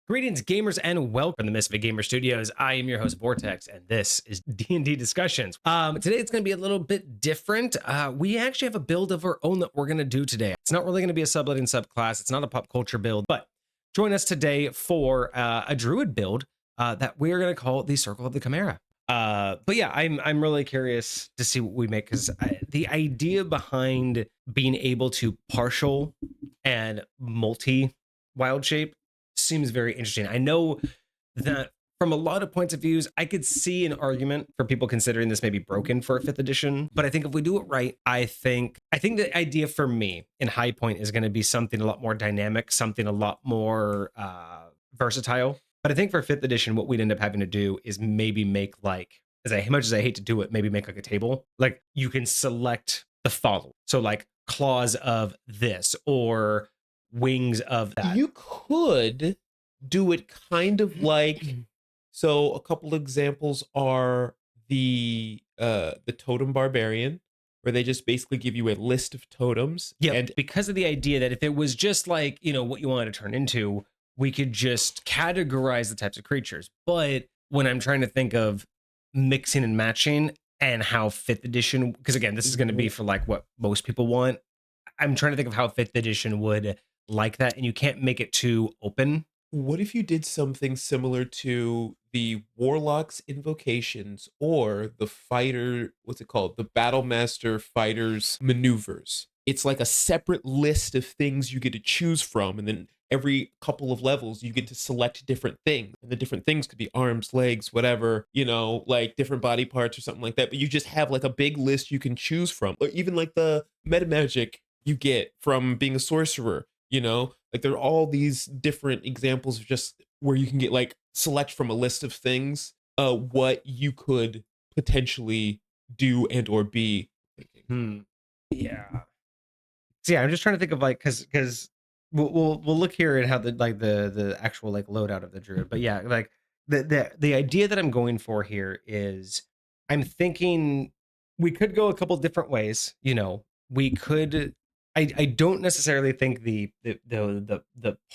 Greetings, gamers, and welcome to the Misfit Gamer Studios. I am your host, Vortex, and this is D&D Discussions. Today, it's going to be a little bit different. We actually have a build of our own that we're going to do today. It's not really going to be a subletting subclass. It's not a pop culture build, but join us today for a druid build that we're going to call the Circle of the Chimera. But yeah, I'm really curious to see what we make, because the idea behind being able to partial and multi wild shape seems very interesting. I know that from a lot of points of views, I could see an argument for people considering this maybe broken for a 5th edition. But I think if we do it right, I think the idea for me in High Point is going to be something a lot more dynamic, something a lot more versatile. But I think for 5th edition, what we'd end up having to do is maybe make, like, as much as I hate to do it, maybe make like a table. Like, you can select the follow. So like claws of this or wings of that. You could do it kind of like, so a couple examples are the totem barbarian, where they just basically give you a list of totems. Yeah, and because of the idea that if it was just like, what you wanted to turn into, we could just categorize the types of creatures. But when I'm trying to think of mixing and matching and how 5th edition, because again, this is going to be for like what most people want, I'm trying to think of how 5th edition would like that, and you can't make it too open. What if you did something similar to the warlock's invocations or the fighter, what's it called, the battle master fighter's maneuvers? It's like a separate list of things you get to choose from, and then every couple of levels you get to select different things, and the different things could be arms, legs, whatever, like different body parts or something like that. But you just have like a big list you can choose from, or even like the meta magic you get from being a sorcerer. Like there are all these different examples of just where you can get like select from a list of things what you could potentially do and or be. Yeah. So yeah, I'm just trying to think of like, because we'll look here at how the actual like loadout of the druid. But yeah, like the idea that I'm going for here is, I'm thinking we could go a couple different ways. We could. I don't necessarily think the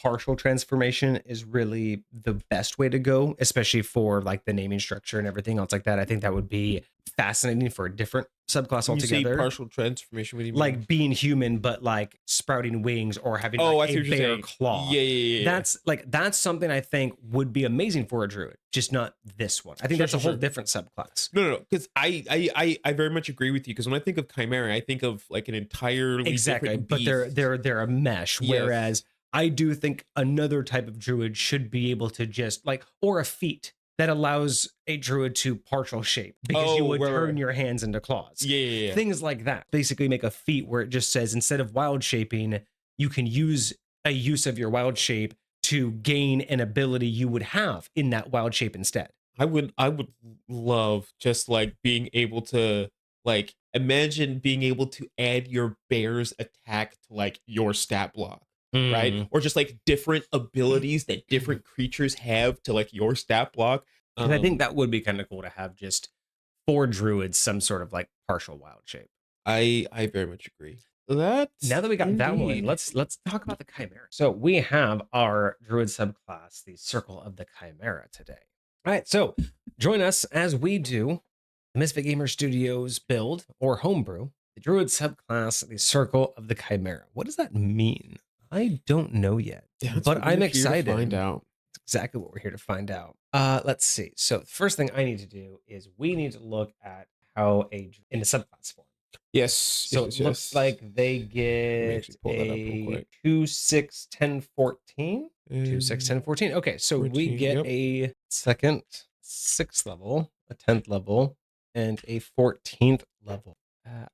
partial transformation is really the best way to go, especially for like the naming structure and everything else like that. I think that would be fascinating for a different subclass When you say altogether. partial transformation, what do you mean? Like being human, but like sprouting wings or having like I see a what you're bear saying. claw. Yeah. That's something I think would be amazing for a druid, just not this one. I think that's a whole different subclass. No, because I very much agree with you, because when I think of Chimera, I think of like an entirely different But beast. they're a mesh. Yes. Whereas I do think another type of druid should be able to just like, or a feat that allows a druid to partial shape, because you would turn your hands into claws. Yeah. Things like that. Basically make a feat where it just says, instead of wild shaping, you can use a use of your wild shape to gain an ability you would have in that wild shape instead. I would love just like being able to, like, imagine being able to add your bear's attack to like your stat block. Right? Or just like different abilities that different creatures have to like your stat block. And I think that would be kind of cool to have just for druids some sort of like partial wild shape. I very much agree. Now that we got that one, let's talk about the Chimera. So we have our druid subclass, the Circle of the Chimera, today. All right, so join us as we do the Misfit Gamer Studios build or homebrew, the druid subclass, the Circle of the Chimera. What does that mean? I don't know yet, but I'm excited to find out. That's exactly what we're here to find out. Let's see. So the first thing I need to do is we need to look at how in the subclass form. Yes. So it looks like they get a 2, 6, 10, 14. 2, 6, 10, 14. Okay, so 14, we get a 2nd, 6th level, a 10th level, and a 14th level.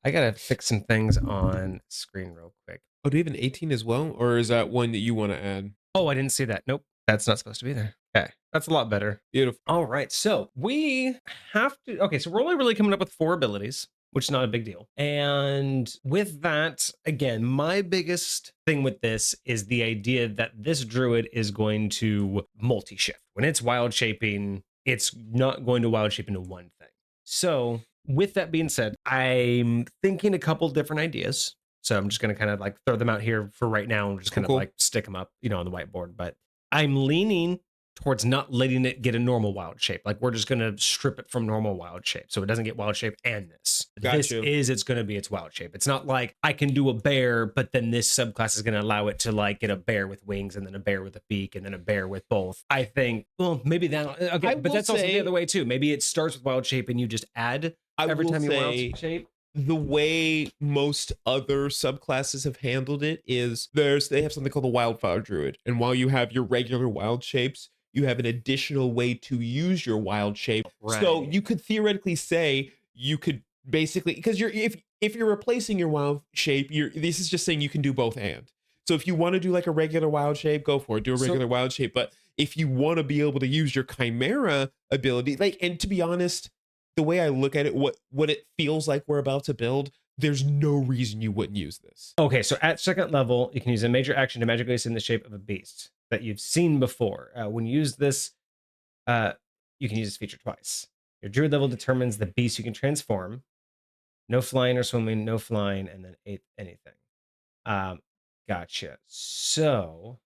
I gotta fix some things on screen real quick. Oh, do you have an 18 as well? Or is that one that you want to add? Oh, I didn't see that. Nope. That's not supposed to be there. Okay. That's a lot better. Beautiful. All right. So we have to, okay. So we're only really coming up with 4 abilities, which is not a big deal. And with that, again, my biggest thing with this is the idea that this druid is going to multi-shift. When it's wild shaping, it's not going to wild shape into one thing. So with that being said, I'm thinking a couple different ideas. So I'm just going to kind of like throw them out here for right now and just kind of like stick them up, on the whiteboard. But I'm leaning towards not letting it get a normal wild shape. Like we're just going to strip it from normal wild shape so it doesn't get wild shape and this. Gotcha. It's going to be its wild shape. It's not like I can do a bear, but then this subclass is going to allow it to like get a bear with wings and then a bear with a beak and then a bear with both. I think, well, maybe that, okay, but that's also the other way too. Maybe it starts with wild shape and you just add every time you wild shape. The way most other subclasses have handled it is they have something called the Wildfire Druid. And while you have your regular wild shapes, you have an additional way to use your wild shape. Right. So you could theoretically say you could basically, because if you're replacing your wild shape, this is just saying you can do both and. So if you want to do like a regular wild shape, go for it. Do a regular wild shape. But if you want to be able to use your Chimera ability, like, and to be honest, the way I look at it, what it feels like we're about to build, there's no reason you wouldn't use this. Okay, so at second level, you can use a major action to magically assume the shape of a beast that you've seen before. When you use this, you can use this feature twice. Your druid level determines the beast you can transform. No flying or swimming, no flying, and then anything. Gotcha. So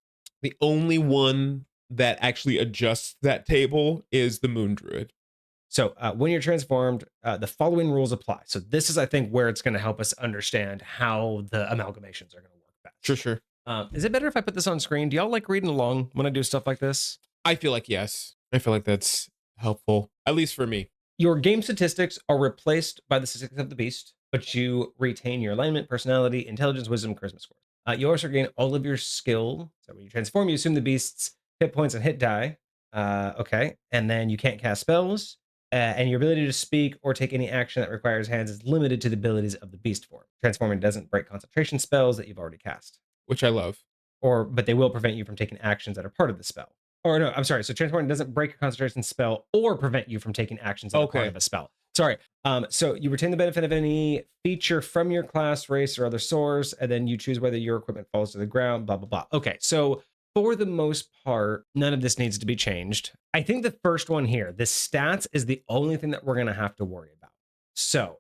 the only one that actually adjusts that table is the Moon Druid. So when you're transformed, the following rules apply. So this is, I think, where it's going to help us understand how the amalgamations are going to work best. Sure. Is it better if I put this on screen? Do y'all like reading along when I do stuff like this? I feel like yes. I feel like that's helpful, at least for me. Your game statistics are replaced by the statistics of the beast, but you retain your alignment, personality, intelligence, wisdom, charisma scores. You also gain all of your skill. So when you transform, you assume the beast's hit points and hit die. Okay. And then you can't cast spells. And your ability to speak or take any action that requires hands is limited to the abilities of the beast form. Transforming doesn't break concentration spells that you've already cast. Which I love. But they will prevent you from taking actions that are part of the spell. Or no, I'm sorry. So transforming doesn't break a concentration spell or prevent you from taking actions that are part of a spell. Sorry. So you retain the benefit of any feature from your class, race, or other source, and then you choose whether your equipment falls to the ground, blah, blah, blah. Okay, so for the most part, none of this needs to be changed. I think the first one here, the stats is the only thing that we're going to have to worry about. So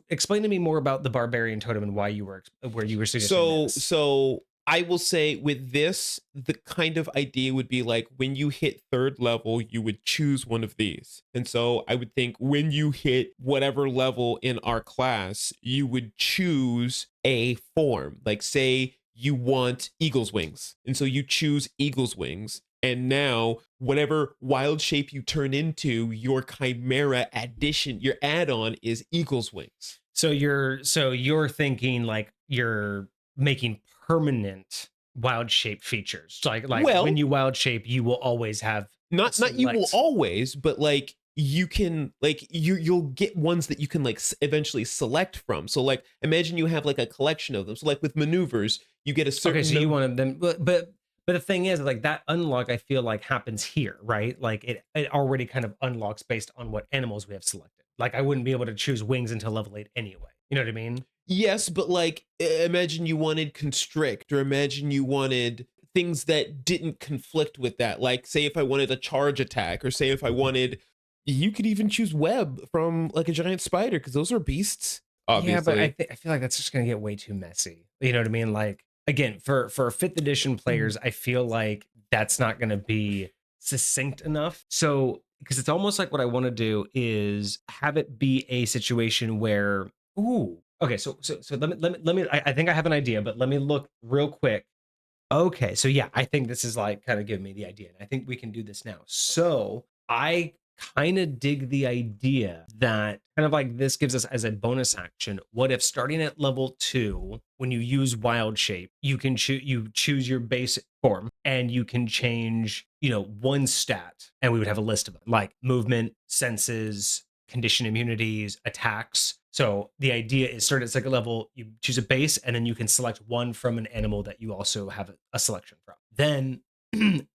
explain to me more about the barbarian totem and why you were suggesting this. So I will say with this, the kind of idea would be like when you hit third level, you would choose one of these. And so I would think when you hit whatever level in our class, you would choose a form. Like say you want eagle's wings. And so you choose eagle's wings. And now whatever wild shape you turn into, your Chimera addition, your add-on is eagle's wings. So you're thinking like you're making permanent wild shape features. Like when you wild shape, you will always have not you will always, but like you can like you'll get ones that you can like eventually select from. So like imagine you have like a collection of them. So like with maneuvers, you get a certain you wanted them, but the thing is like that unlock I feel like happens here, right? Like it already kind of unlocks based on what animals we have selected. Like I wouldn't be able to choose wings until level 8 anyway. You know what I mean? Yes, but like imagine you wanted constrict, or imagine you wanted things that didn't conflict with that. Like say if I wanted a charge attack, or say if I wanted, you could even choose web from like a giant spider, because those are beasts, obviously. Yeah, but I feel like that's just gonna get way too messy. You know what I mean? Like again, for 5th edition players, I feel like that's not gonna be succinct enough. So because it's almost like what I want to do is have it be a situation where okay, so let me I think I have an idea, but let me look real quick. Okay, so yeah, I think this is like kind of giving me the idea, and I think we can do this now. So I kind of dig the idea that kind of like this gives us as a bonus action. What if starting at level 2, when you use wild shape, you can choose your basic form and you can change, one stat, and we would have a list of them like movement, senses, condition immunities, attacks. So the idea is start at second level, you choose a base, and then you can select one from an animal that you also have a selection from. Then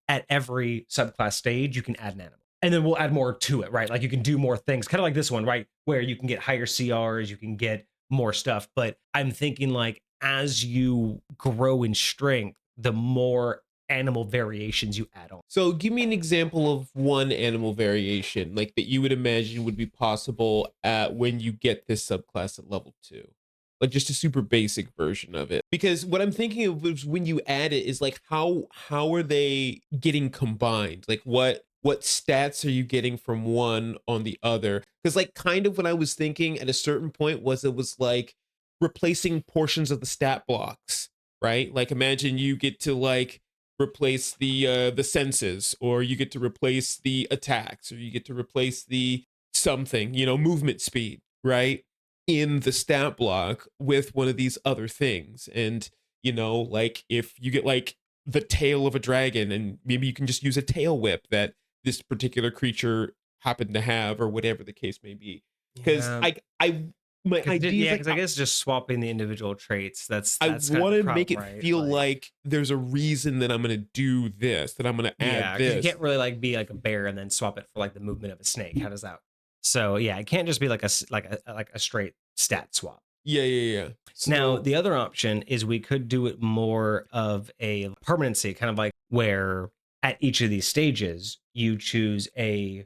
at every subclass stage, you can add an animal. And then we'll add more to it, right? Like you can do more things, kind of like this one, right? Where you can get higher CRs, you can get more stuff. But I'm thinking like as you grow in strength, the more animal variations you add on. So give me an example of one animal variation like that you would imagine would be possible when you get this subclass at level 2. like just a super basic version of it. Because what I'm thinking of is when you add it is like how are they getting combined? Like what stats are you getting from one on the other? Because like kind of what I was thinking at a certain point was it was like replacing portions of the stat blocks, right? Like imagine you get to like replace the senses, or you get to replace the attacks, or you get to replace the something, movement speed, right? In the stat block with one of these other things. And like if you get like the tail of a dragon, and maybe you can just use a tail whip that this particular creature happened to have, or whatever the case may be. Because Yeah. I my idea is Yeah, like because I guess just swapping the individual traits, I that's kind of want the to make problem, it right? feel like there's a reason that I'm going to do this, that I'm going to add Yeah, because you this. can't really like be like a bear and then swap it for like the movement of a snake. How does that? So yeah, it can't just be like like a straight stat swap. Yeah, yeah, yeah. Now, So the other option is we could do it more of a permanency, kind of like where at each of these stages you choose a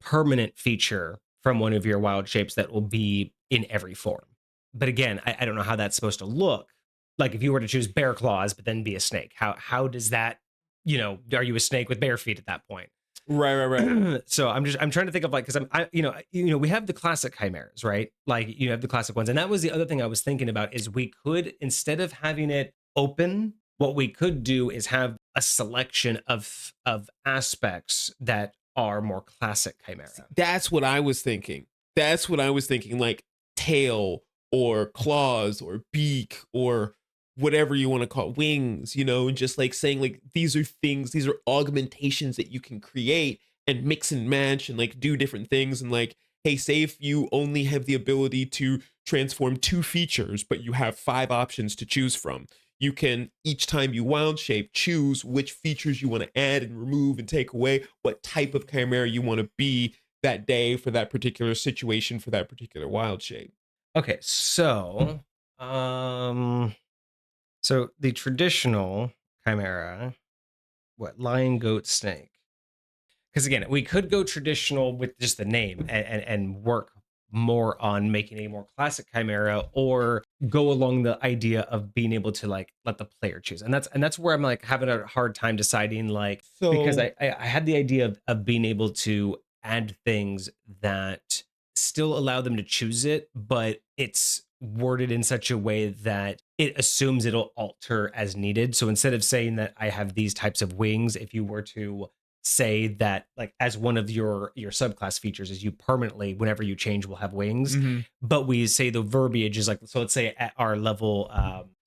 permanent feature from one of your wild shapes that will be in every form. But again, I don't know how that's supposed to look. Like if you were to choose bear claws but then be a snake, how does that, are you a snake with bare feet at that point? right. So I'm trying to think of like, because we have the classic chimeras, right? Like you have the classic ones, and that was the other thing I was thinking about is we could, instead of having it open, what we could do is have a selection of aspects that are more classic chimera. That's what I was thinking. That's what I was thinking, like tail or claws or beak or whatever you want to call it, wings, and just like saying like these are things, these are augmentations that you can create and mix and match and like do different things. And like, hey, say if you only have the ability to transform 2 features, but you have 5 options to choose from. You can, each time you wild shape, choose which features you want to add and remove and take away, what type of chimera you want to be that day for that particular situation, for that particular wild shape. Okay, so the traditional chimera, what, lion, goat, snake. Because again, we could go traditional with just the name and work more on making a more classic chimera, or go along the idea of being able to like let the player choose. And that's where I'm like having a hard time deciding, like, because So I had the idea of being able to add things that still allow them to choose it, but it's worded in such a way that it assumes it'll alter as needed. So instead of saying that I have these types of wings, if you were to say that like as one of your subclass features is you permanently, whenever you change, will have wings, mhm. but we say the verbiage is like, so let's say at our level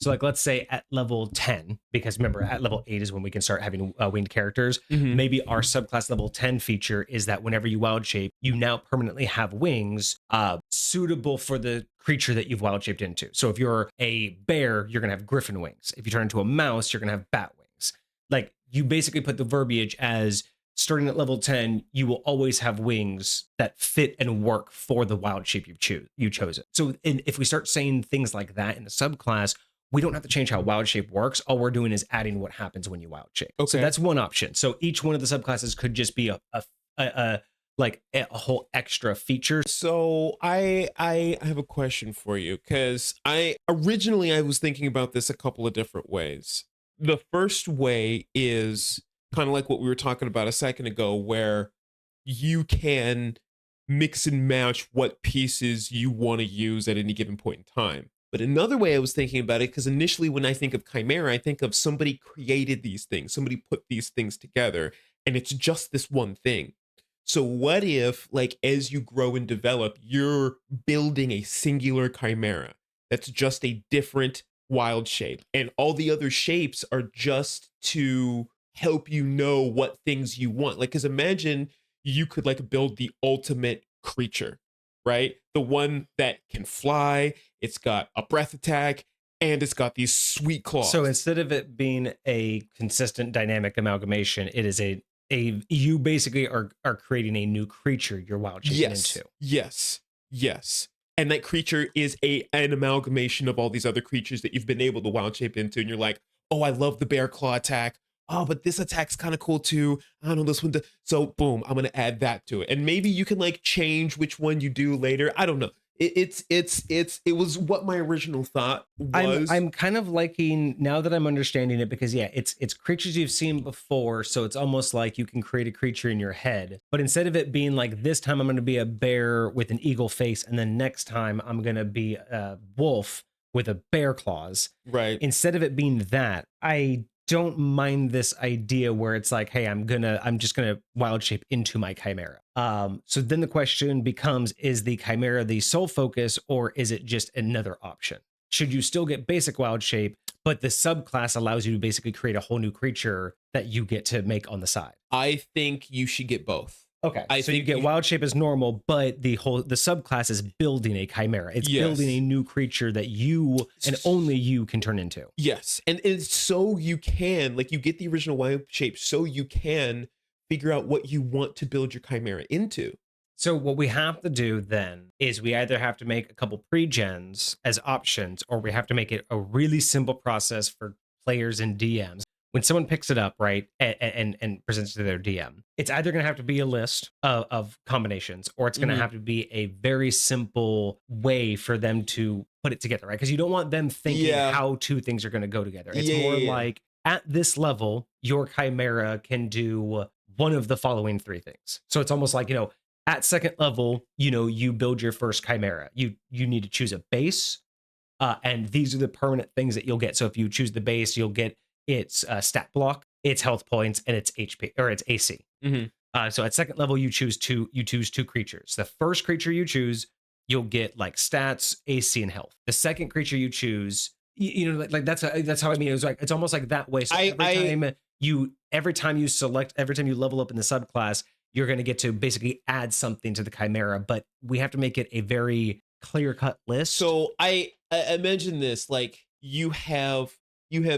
so like let's say at level 10, because remember at level 8 is when we can start having winged characters. Mhm. Maybe our subclass level 10 feature is that whenever you wild shape, you now permanently have wings suitable for the creature that you've wild shaped into. So if you're a bear, you're gonna have griffin wings. If you turn into a mouse, you're gonna have bat wings. Like you basically put the verbiage as starting at level 10, you will always have wings that fit and work for the wild shape you chose it. So if we start saying things like that in the subclass, we don't have to change how wild shape works. All we're doing is adding what happens when you wild shape. So Okay. that's one option. So each one of the subclasses could just be a like a whole extra feature. So I have a question for you, because I originally I was thinking about this a couple of different ways. The first way is kind of like what we were talking about a second ago, where you can mix and match what pieces you want to use at any given point in time. But another way I was thinking about it, because initially when I think of Chimera, I think of somebody created these things, somebody put these things together, and it's just this one thing. So what if, like, as you grow and develop, you're building a singular chimera that's just a different wild shape, and all the other shapes are just to help you know what things you want? Like, because imagine you could like build the ultimate creature, right? The one that can fly, it's got a breath attack, and it's got these sweet claws. So instead of it being a consistent dynamic amalgamation, it is a you basically are creating a new creature you're wild shaping Yes, into. yes. And that creature is an amalgamation of all these other creatures that you've been able to wild shape into. And you're like, oh, I love the bear claw attack. Oh, but this attack's kind of cool too. I don't know this one. So boom, I'm gonna add that to it. And maybe you can like change which one you do later. I don't know. It was what my original thought was. I'm kind of liking now that I'm understanding it because yeah, it's creatures you've seen before, so it's almost like you can create a creature in your head. But instead of it being like this time I'm going to be a bear with an eagle face, and then next time I'm going to be a wolf with a bear claws. Right. Instead of it being that, I don't mind this idea where it's like, hey, I'm just gonna wild shape into my chimera. So then the question becomes, is the chimera the sole focus, or is it just another option? Should you still get basic wild shape, but the subclass allows you to basically create a whole new creature that you get to make on the side? I think you should get both. Okay, I so you think get you- wild shape as normal, but the subclass is building a chimera. It's Yes. building a new creature that you and only you can turn into. Yes, and it's so you can, like, you get the original wild shape so you can figure out what you want to build your chimera into. So what we have to do then is we either have to make a couple pre-gens as options, or we have to make it a really simple process for players and DMs. When someone picks it up, right, and presents it to their DM, it's either going to have to be a list of combinations, or it's going to Mhm. have to be a very simple way for them to put it together, right? Because you don't want them thinking Yeah. how two things are going to go together. It's Yeah, more yeah, yeah. like at this level, your chimera can do one of the following three things. So it's almost like, at second level, you build your first chimera. You need to choose a base, and these are the permanent things that you'll get. So if you choose the base, you'll get its stat block, its health points, and its HP or its AC. Mhm. So at second level, you choose two creatures. The first creature you choose, you'll get like stats, AC, and health. The second creature you choose, like that's how I mean. It's almost like that way. So every time you level up in the subclass, you're going to get to basically add something to the chimera. But we have to make it a very clear cut list. So I imagine this, like, you have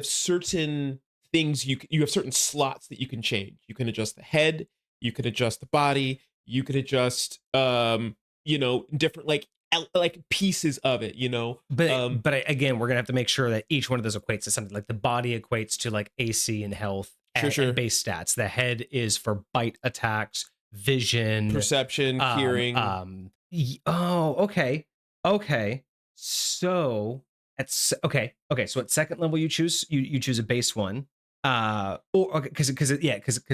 certain things you have certain slots that you can change. You can adjust the head, you can adjust the body, you can adjust different like pieces of it, Again, we're gonna have to make sure that each one of those equates to something. Like the body equates to like AC and health and base stats. The head is for bite attacks, vision, perception, hearing. Okay. So So at second level, you choose a base one. Or okay, because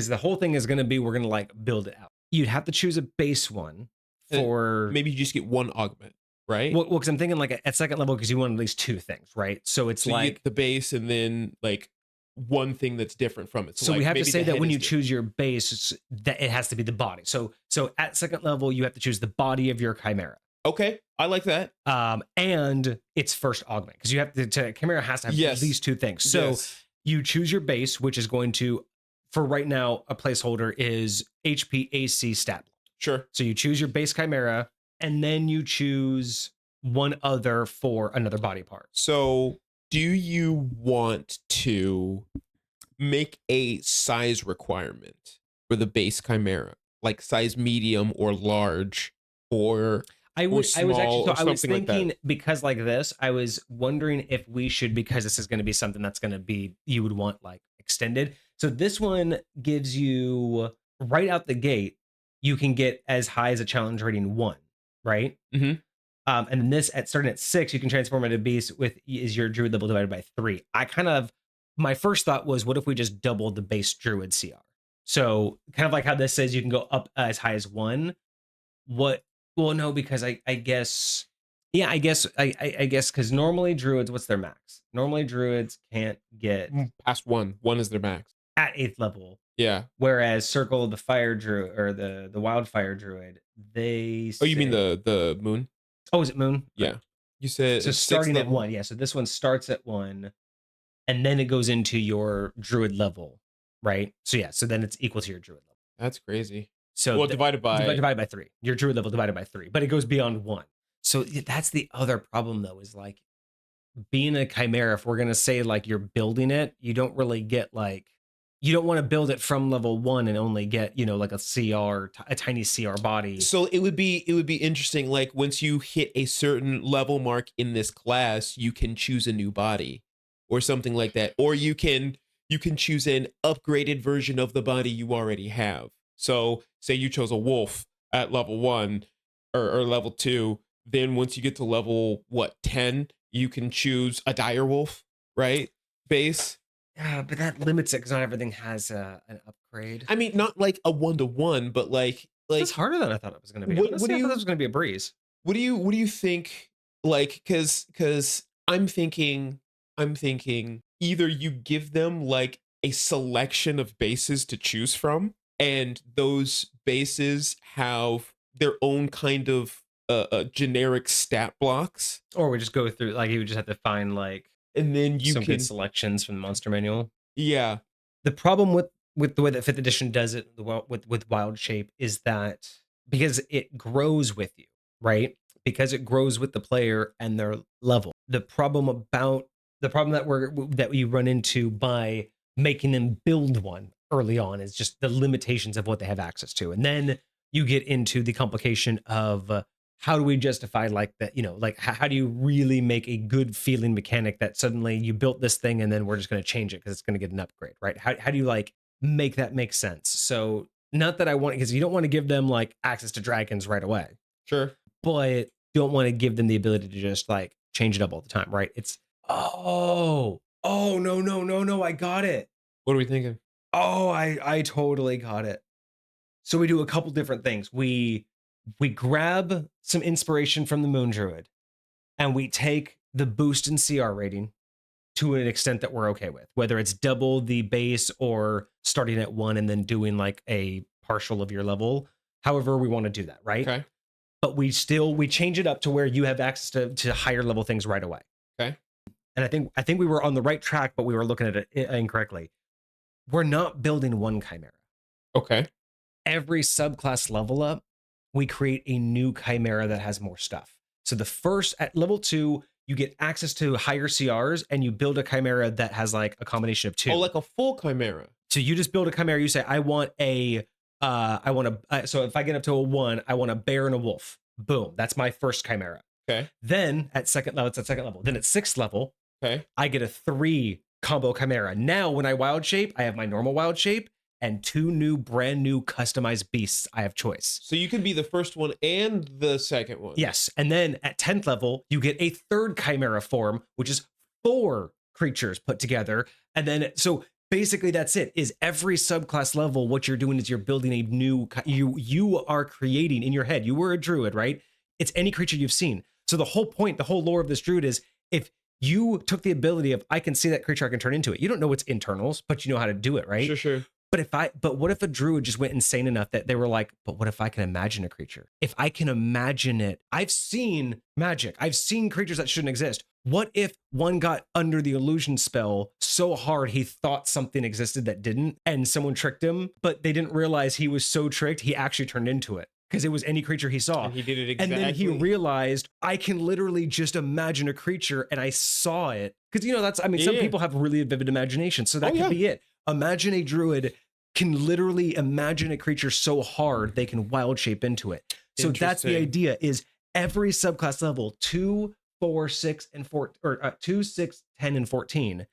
the whole thing is gonna be we're gonna like build it out. You'd have to choose a base one for Maybe you just get one augment, right? well, because I'm thinking like at second level because you want at least two things, right? So it's So you like get the base and then like one thing that's different from it. so like, we have to maybe say the that head when is you different. choose your base, that it has to be the body. So at second level, you have to choose the body of your chimera. Okay, I like that. And its first augment, because you have to chimera has to have Yes. these two things. So Yes. you choose your base, which is going to, for right now, a placeholder is HP AC stat. Sure. So you choose your base chimera, and then you choose one other for another body part. So do you want to make a size requirement for the base chimera, like size medium or large, or I was small actually or I was something like that? thinking because like this, I was wondering if we should, because this is going to be something that's going to be you would want like extended. So this one gives you right out the gate, you can get as high as a challenge rating 1, right? Mhm. And then this at starting at 6, you can transform into a beast with is your druid level divided by 3. My first thought was, what if we just doubled the base druid CR? So kind of like how this says you can go up as high as 1. What Well, no, because I guess yeah, I guess because normally druids, what's their max? Normally druids can't get Past one. One is their max. at 8th level, Yeah. whereas Circle of the Fire Druid or the Wildfire Druid, they Oh, you mean say, the moon? oh, is it Moon? Okay. Yeah. You said So it's sixth starting at level? 1, yeah. So this one starts at 1, and then it goes into your druid level, right? So yeah, so then it's equal to your druid level. That's crazy. So Well, divided by divided by 3. Your druid level divided by 3, but it goes beyond 1. So that's the other problem though, is like being a chimera, if we're gonna say like you're building it, you don't really get like you don't want to build it from level 1 and only get, like a CR, a tiny CR body. So it would be interesting, like once you hit a certain level mark in this class, you can choose a new body or something like that, or you can choose an upgraded version of the body you already have. So say you chose a wolf at level 1 or level 2, Then once you get to level what 10, you can choose a dire wolf, right? Base. Yeah, but that limits it because not everything has an upgrade. I mean, not like a 1-to-1, but That's harder than I thought it was going to be. what do Honestly, I thought this you was going to be a breeze. what do you think, like, cuz I'm thinking either you give them like a selection of bases to choose from, and those bases have their own kind of generic stat blocks, Or we just go through, like, you would just have to find, like, and then you some good can, selections from the monster manual. yeah. The problem with the way that 5th edition does it, with Wild Shape, is that because it grows with you, right? Because it grows with the player and their level. The problem that we run into by making them build one early on is just the limitations of what they have access to. And then you get into the complication of how do we justify, like, that, like, how do you really make a good feeling mechanic that suddenly you built this thing and then we're just going to change it because it's going to get an upgrade, right? How do you, like, make that make sense? So, not that I want, because you don't want to give them, like, access to dragons right away, Sure. but you don't want to give them the ability to just, like, change it up all the time, right? No, no, no, no, I got it. What are we thinking? Oh, I totally got it. So we do a couple different things. We grab some inspiration from the Moon Druid, and we take the boost in CR rating to an extent that we're okay with, whether it's double the base or starting at 1 and then doing, like, a partial of your level. However we want to do that, right? Okay. But we change it up to where you have access to higher level things right away. Okay. And I think we were on the right track, but we were looking at it incorrectly. We're not building one chimera. Okay. Every subclass level up, we create a new chimera that has more stuff. So at level 2, you get access to higher CRs, and you build a chimera that has, like, a combination of 2. Oh, like a full chimera. So you just build a chimera. You say, so if I get up to a 1, I want a bear and a wolf. Boom. That's my first chimera. Okay. Then at second level. Then at 6th level, Okay. I get a 3 combo chimera. Now, when I wild shape, I have my normal wild shape and 2 brand new customized beasts. I have choice. So you can be the first one and the second one. Yes. And then at 10th level, you get a 3rd chimera form, which is 4 creatures put together. And then, so basically that's it. Is every subclass level, what you're doing is you're building a new, you are creating in your head. You were a druid, right? It's any creature you've seen. So the whole point, the whole lore of this druid is, if you took the ability of, I can see that creature, I can turn into it. You don't know its internals, but you know how to do it, right? Sure. But what if a druid just went insane enough that they were like, but what if I can imagine a creature? If I can imagine it, I've seen magic. I've seen creatures that shouldn't exist. What if one got under the illusion spell so hard he thought something existed that didn't, and someone tricked him, but they didn't realize he was so tricked, he actually turned into it because it was any creature he saw. And he did it exactly. And then he realized, I can literally just imagine a creature, and I saw it. Because, some people have really vivid imagination. So that could be it. Imagine a druid can literally imagine a creature so hard they can wild shape into it. So that's the idea, is every subclass level, 2, 4, 6, and 4, or 2, 6, 10, and 14,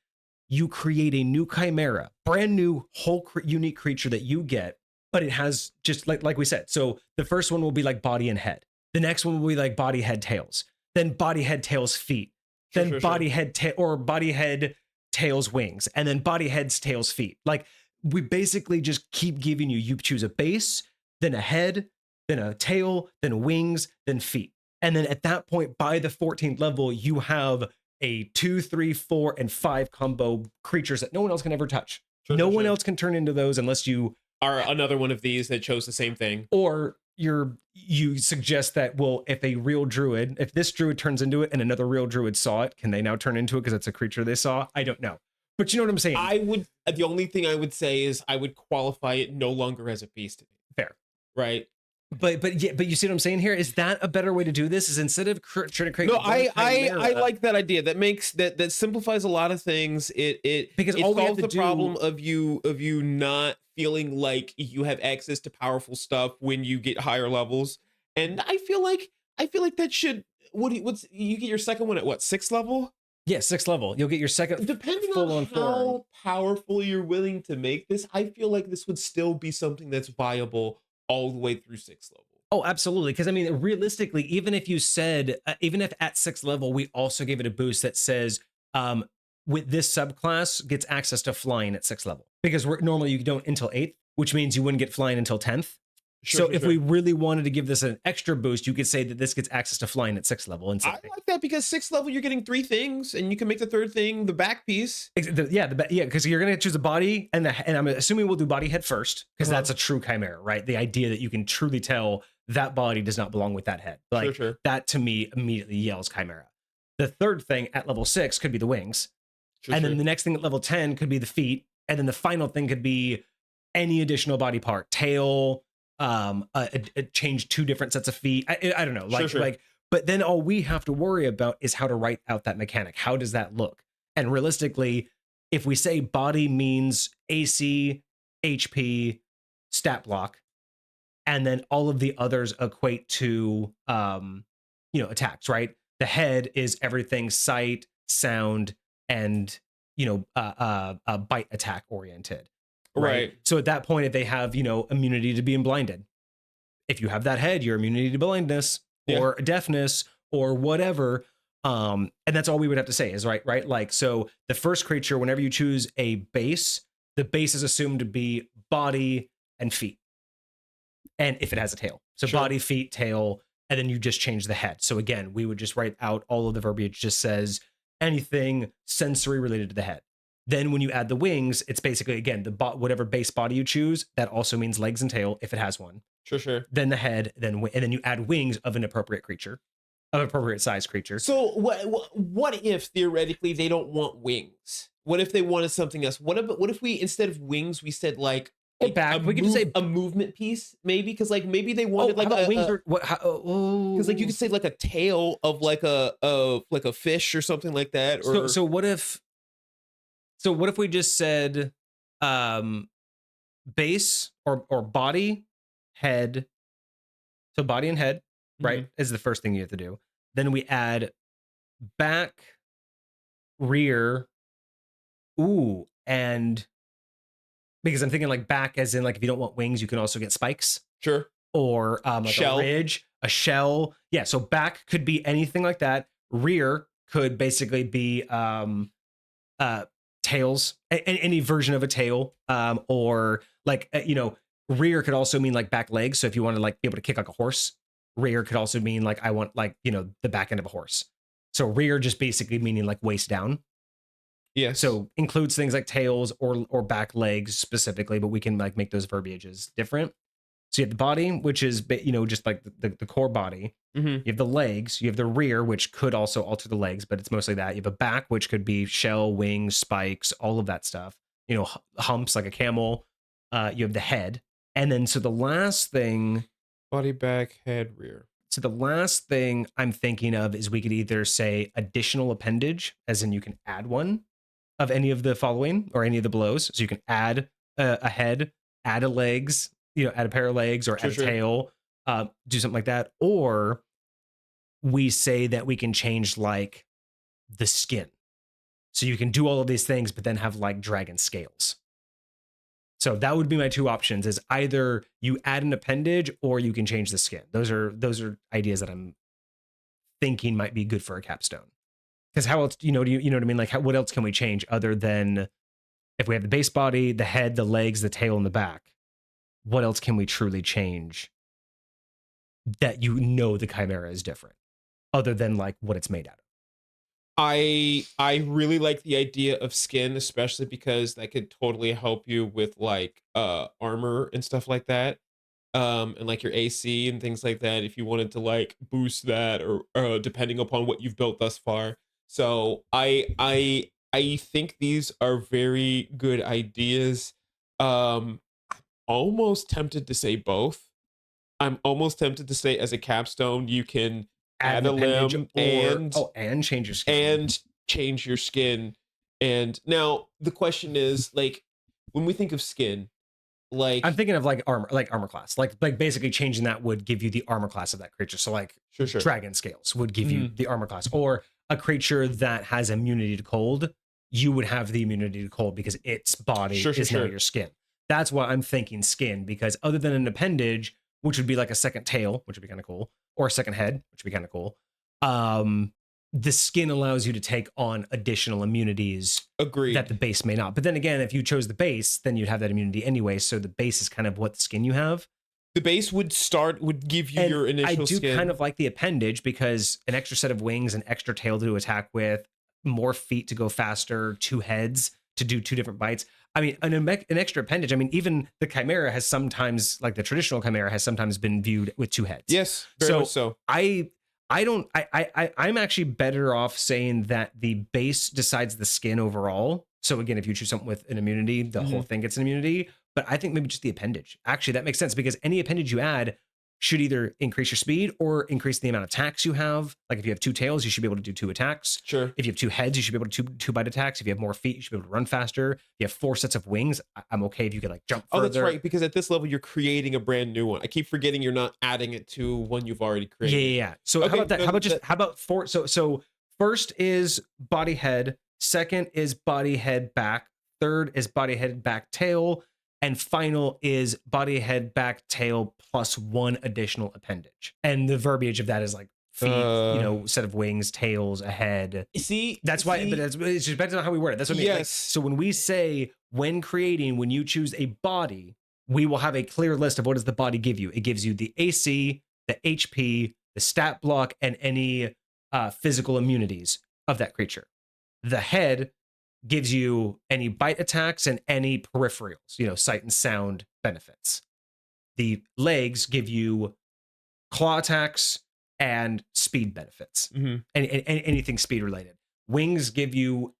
you create a new chimera, brand new whole unique creature that you get, but it has just like we said. So the first one will be like body and head. The next one will be like body, head, tails. Then body, head, tails, feet. Then body, head, body, head, tails, wings. And then body, heads, tails, feet. Like, we basically just keep giving you choose a base, then a head, then a tail, then wings, then feet. And then at that point, by the 14th level, you have a 2, 3, 4, and 5 combo creatures that no one else can ever touch. No one else can turn into those unless you are another one of these that chose the same thing. Or you suggest that, well, if this druid turns into it and another real druid saw it, can they now turn into it because it's a creature they saw? I don't know. But you know what I'm saying? The only thing I would say is I would qualify it no longer as a beast. Fair. Right. But you see what I'm saying here? Is that a better way to do this? Is instead of trying to create... No, I like that idea. That simplifies a lot of things. Because it solves the problem of you not feeling like you have access to powerful stuff when you get higher levels. And I feel like that should... you get your second one at what, 6th level? Yeah, 6th level. You'll get your second. Depending on how powerful you're willing to make this, I feel like this would still be something that's viable all the way through 6th level. Oh, absolutely. Because I mean, realistically, even if you said, even if at 6th level we also gave it a boost that says, um, with this subclass gets access to flying at 6th level, because we're normally you don't until 8th, which means you wouldn't get flying until 10th. Sure, So sure, if we sure. really wanted to give this an extra boost, you could say that this gets access to flying at 6th level I instead of 8th. like that because 6th level you're getting 3 things, and you can make the 3rd thing the back piece. Yeah, because you're gonna choose a body and I'm assuming we'll do body head first because Uh-huh. that's a true chimera, right? The idea that you can truly tell that body does not belong with that head, like Sure, sure. that to me immediately yells chimera. The third thing at level 6 could be the wings, Sure, and sure. then the next thing at level 10 could be the feet, and then the final thing could be any additional body part, tail, change 2 different sets of feet. I don't know, Sure, sure. but then all we have to worry about is how to write out that mechanic. How does that look? And realistically, if we say body means AC, HP, stat block, and then all of the others equate to attacks, right? The head is everything sight, sound, and bite attack oriented, right? Right. So at that point, if they have immunity to being blinded, if you have that head, your immunity to blindness Yeah. or deafness or whatever. And that's all we would have to say is right. Like, so the first creature, whenever you choose a base, the base is assumed to be body and feet. And if it has a tail, so Sure. body, feet, tail, and then you just change the head. So again, we would just write out all of the verbiage just says anything sensory related to the head. Then when you add the wings, it's basically, again, whatever base body you choose, that also means legs and tail if it has one. Sure, sure. Then the head, and then you add wings of an appropriate creature, of appropriate size creature. So what if theoretically they don't want wings? What if they wanted something else? What if we, instead of wings, we said like we could just say a movement piece, maybe? Because like maybe they wanted like a wings a, or what? because like you could say like a tail of like a fish or something like that. Or So what if we just said base or body, head. So body and head, right, is the first thing you have to do. Then we add back, rear, and because I'm thinking like back as in like if you don't want wings, you can also get spikes. Sure. Or like Shell. a ridge, a shell. Yeah, so back could be anything like that. Rear could basically be tails, any version of a tail, or like rear could also mean like back legs. So if you want to like be able to kick like a horse, rear could also mean like I want like the back end of a horse. So rear just basically meaning like waist down. Yeah. So includes things like tails or back legs specifically, but we can like make those verbiages different. So you have the body, which is just like the core body. You have the legs, you have the rear, which could also alter the legs, but it's mostly that. You have a back, which could be shell, wings, spikes, all of that stuff. Humps like a camel. You have the head, and then so the last thing, body, back, head, rear. So the last thing I'm thinking of is we could either say additional appendage, as in you can add one of any of the following or any of the belows. So you can add a head, add a legs, add a pair of legs, or add a tail, do something like that. Or we say that we can change like the skin. So you can do all of these things, but then have like dragon scales. So that would be my 2 options: is either you add an appendage or you can change the skin. Those are ideas that I'm thinking might be good for a capstone. Because how else, do you know what I mean? Like what else can we change other than if we have the base body, the head, the legs, the tail, and the back? What else can we truly change that the chimera is different other than like what it's made out of? I really like the idea of skin, especially because that could totally help you with like armor and stuff like that. And like your AC and things like that if you wanted to like boost that, or depending upon what you've built thus far. So I think these are very good ideas. Almost tempted to say both. I'm almost tempted to say as a capstone you can add a limb and change your skin. And change your skin. And now the question is, like, when we think of skin, like I'm thinking of like armor class, like basically changing that would give you the armor class of that creature. So like sure. dragon scales would give you the armor class, or a creature that has immunity to cold, you would have the immunity to cold because its body is now your skin. That's why I'm thinking skin, because other than an appendage, which would be like a second tail, which would be kind of cool, or a second head, which would be kind of cool. The skin allows you to take on additional immunities Agreed. that the base may not. But then again, if you chose the base, then you'd have that immunity anyway. So the base is kind of what skin you have. The base would give you And your initial I do skin. kind of like the appendage because an extra set of wings, an extra tail to attack with, more feet to go faster, 2 heads to do 2 different bites. I mean, an extra appendage. I mean, even the Chimera has sometimes, like the traditional Chimera, has sometimes been viewed with 2 heads. Yes, very much so. I'm actually better off saying that the base decides the skin overall. So again, if you choose something with an immunity, the whole thing gets an immunity. But I think maybe just the appendage. Actually, that makes sense because any appendage you add should either increase your speed or increase the amount of attacks you have. Like if you have 2 tails, you should be able to do 2 attacks. Sure. If you have 2 heads, you should be able to do 2 bite attacks. If you have more feet, you should be able to run faster. If you have 4 sets of wings, I'm okay if you could like jump further. Oh, that's right. Because at this level, you're creating a brand new one. I keep forgetting you're not adding it to one you've already created. Yeah. So how about that? How about 4? So first is body head. Second is body head back. Third is body head back tail. And final is body, head, back, tail, plus 1 additional appendage. And the verbiage of that is like feet, set of wings, tails, a head. See, that's why. But it's just depends on how we word it. That's what I mean. Yes. Like, so when we say when you choose a body, we will have a clear list of what does the body give you. It gives you the AC, the HP, the stat block, and any physical immunities of that creature. The head gives you any bite attacks and any peripherals, sight and sound benefits. The legs give you claw attacks and speed benefits, and anything speed related. Wings give you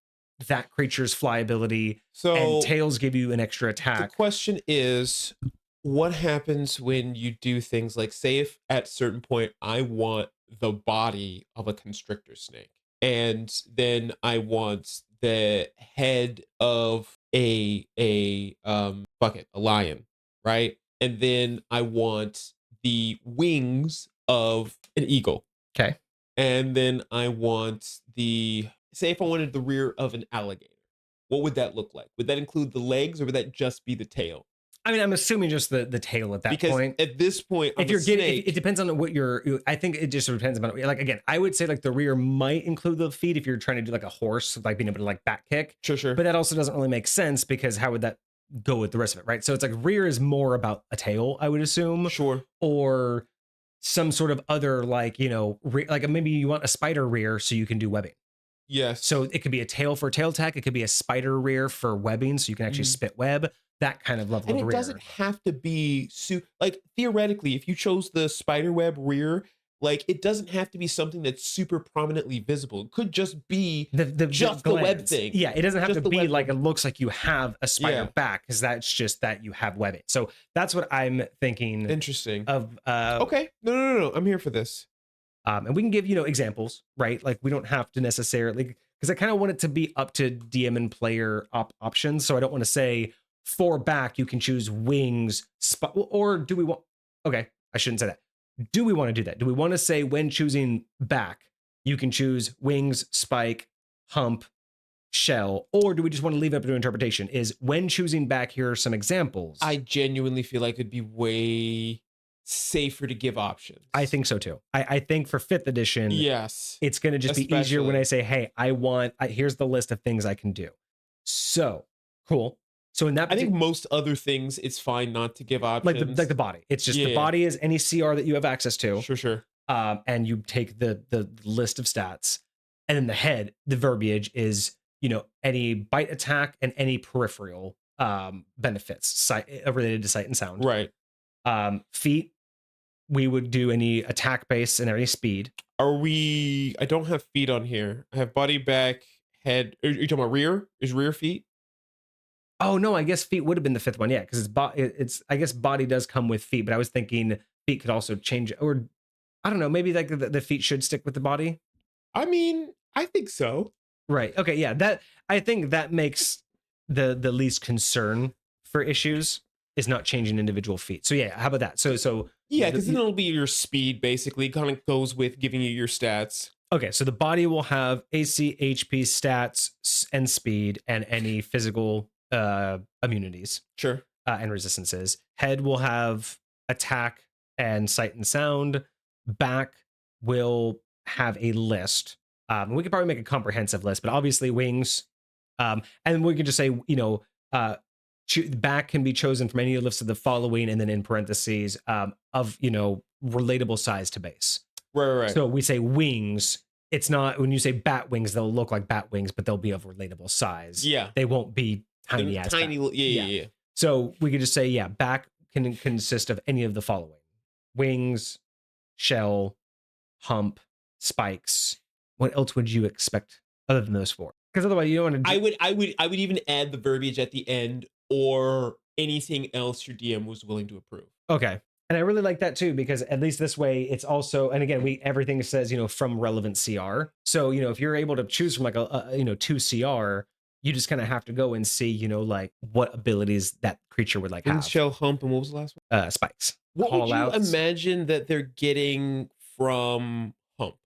that creature's fly ability, and tails give you an extra attack. The question is, what happens when you do things like, say, if at a certain point I want the body of a constrictor snake, and then I want the head of a lion, right? And then I want the wings of an eagle. Okay. And then I want say if I wanted the rear of an alligator, what would that look like? Would that include the legs or would that just be the tail? I mean, I'm assuming just the tail at that point. At this point, if you're getting, it depends on what I think it just depends on, like, again, I would say like the rear might include the feet if you're trying to do like a horse, like being able to like back kick. Sure. But that also doesn't really make sense because how would that go with the rest of it, right? So it's like rear is more about a tail, I would assume. Sure. Or some sort of other like, like maybe you want a spider rear so you can do webbing. Yes. So it could be a tail for tail attack. It could be a spider rear for webbing so you can actually spit web. That kind of level of rear. And it doesn't have to be like theoretically, if you chose the spiderweb rear, like it doesn't have to be something that's super prominently visible. It could just be just the web thing. Yeah, it doesn't have to be like it looks like you have a spider back, because that's just that you have webbing. So that's what I'm thinking. Interesting. Of okay, no, I'm here for this. And we can give examples, right? Like we don't have to necessarily, because I kind of want it to be up to DM and player options. So I don't want to say, for back, you can choose wings, or do we want, okay, I shouldn't say that. Do we want to do that? Do we want to say when choosing back, you can choose wings, spike, hump, shell, or do we just want to leave it up to interpretation? Is when choosing back, here are some examples. I genuinely feel like it'd be way safer to give options. I think so too. I think for 5th edition, yes, it's going to just be easier when I say, hey, here's the list of things I can do. So cool. So in that, I think most other things, it's fine not to give options. Like the body. It's just the body is any CR that you have access to. Sure. And you take the list of stats, and then the head. The verbiage is any bite attack and any peripheral benefits related to sight and sound. Right. Feet. We would do any attack base and any speed. I don't have feet on here. I have body, back, head. Are you talking about rear? Is rear feet? Oh no, I guess feet would have been the 5th one, yeah, because it's I guess body does come with feet, but I was thinking feet could also change, or I don't know, maybe like the feet should stick with the body. I mean, I think so. Right. Okay. Yeah. I think that makes the least concern for issues is not changing individual feet. So yeah, how about that? So yeah, because then it'll be your speed basically. Kind of goes with giving you your stats. Okay, so the body will have AC, HP, stats, and speed, and any physical immunities. Sure. And resistances. Head will have attack, and sight and sound. Back will have a list. We could probably make a comprehensive list, but obviously wings. And we could just say, back can be chosen from any list of the following, and then in parentheses of relatable size to base. Right. So we say wings. It's not when you say bat wings, they'll look like bat wings, but they'll be of relatable size. Yeah. They won't be tiny as tiny. bat. Yeah. So we could just say, back can consist of any of the following: wings, shell, hump, spikes. What else would you expect other than those four? Because otherwise, you don't want to. I would even add the verbiage at the end or anything else your DM was willing to approve. Okay. And I really like that too, because at least this way it's also, and again, everything says, from relevant CR. So, if you're able to choose from like a 2 CR, you just kind of have to go and see, like what abilities that creature would like have. Shell, hump, and what was the last one? Spikes. What would you imagine that they're getting from hump?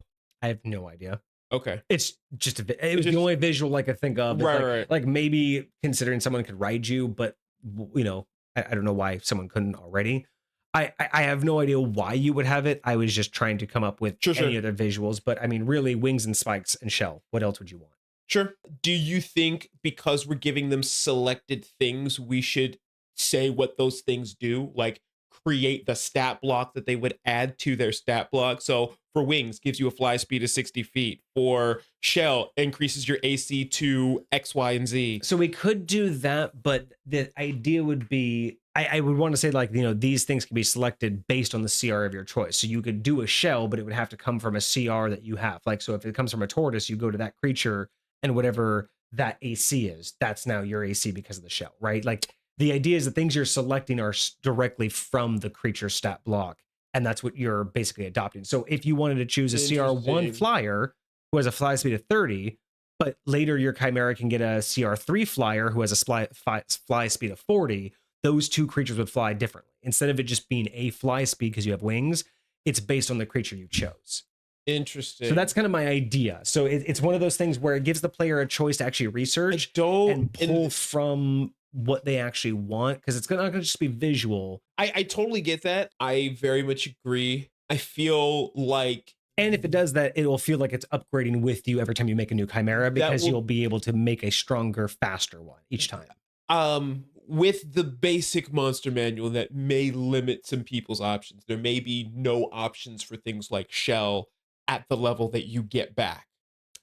I have no idea. Okay. It's just it was the only visual I could think of. Right. Like maybe considering someone could ride you, but I don't know why someone couldn't already. I have no idea why you would have it. I was just trying to come up with any other visuals, but I mean, really, wings and spikes and shell. What else would you want? Sure. Do you think because we're giving them selected things, we should say what those things do? Like create the stat block that they would add to their stat block. So for wings, gives you a fly speed of 60 feet. For shell, increases your AC to X, Y, and Z. So we could do that, but the idea would be, I would want to say like, these things can be selected based on the CR of your choice. So you could do a shell, but it would have to come from a CR that you have. Like, so if it comes from a tortoise, you go to that creature and whatever that AC is, that's now your AC because of the shell, right? Like the idea is the things you're selecting are directly from the creature stat block. And that's what you're basically adopting. So if you wanted to choose a CR1 flyer who has a fly speed of 30, but later your Chimera can get a CR3 flyer who has a fly speed of 40, those two creatures would fly differently. Instead of it just being a fly speed because you have wings, it's based on the creature you chose. Interesting. So that's kind of my idea. So it's one of those things where it gives the player a choice to actually research and pull from what they actually want, because it's not going to just be visual. I totally get that. I very much agree. I feel like, and if it does that, it will feel like it's upgrading with you every time you make a new Chimera, because you'll be able to make a stronger, faster one each time. With the basic monster manual, that may limit some people's options. There may be no options for things like shell at the level that you get back.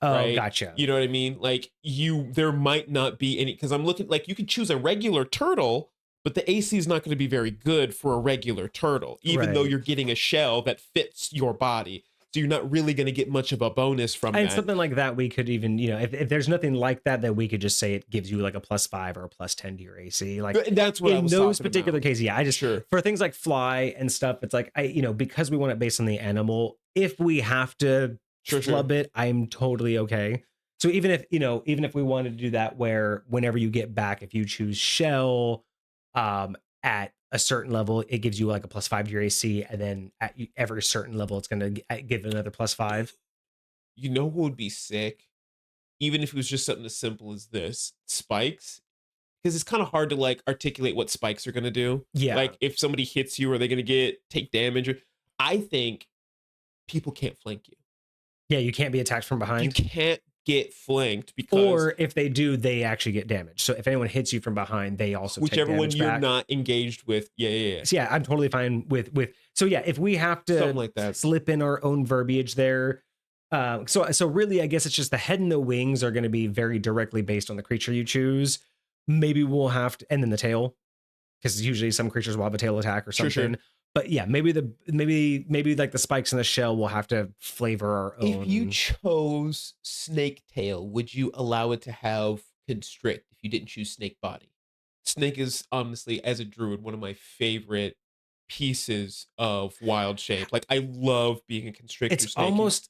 Oh, right? Gotcha. You know what I mean? Like there might not be any, because I'm looking like you could choose a regular turtle, but the AC is not going to be very good for a regular turtle, even though you're getting a shell that fits your body. So you're not really going to get much of a bonus from that. And something like that, we could even, if there's nothing like that, then we could just say it gives you like a +5 or a +10 to your AC. Like that's what I was in those particular cases. Yeah, I just for things like fly and stuff, it's like because we want it based on the animal. If we have to flub it, I'm totally okay. So even if we wanted to do that, where whenever you get back, if you choose shell, at a certain level, it gives you like a +5 to your AC, and then at every certain level, it's going to give another +5. You know who would be sick? Even if it was just something as simple as this, spikes. Because it's kind of hard to like articulate what spikes are going to do. Yeah. Like if somebody hits you, are they going to take damage? I think people can't flank you. Yeah, you can't be attacked from behind. You can't get flanked because, or if they do, they actually get damaged. So if anyone hits you from behind, they also whichever take one damage you're back. not engaged with. Yeah. So yeah, I'm totally fine with. So yeah, if we have to something like that, slip in our own verbiage there. So really, I guess it's just the head and the wings are going to be very directly based on the creature you choose. Maybe we'll have to, and then the tail, because usually some creatures will have a tail attack or something. Sure. But yeah, maybe like the spikes in the shell will have to flavor our own. If you chose snake tail, would you allow it to have constrict if you didn't choose snake body? Snake is honestly, as a druid, one of my favorite pieces of wild shape. Like I love being a constrictor.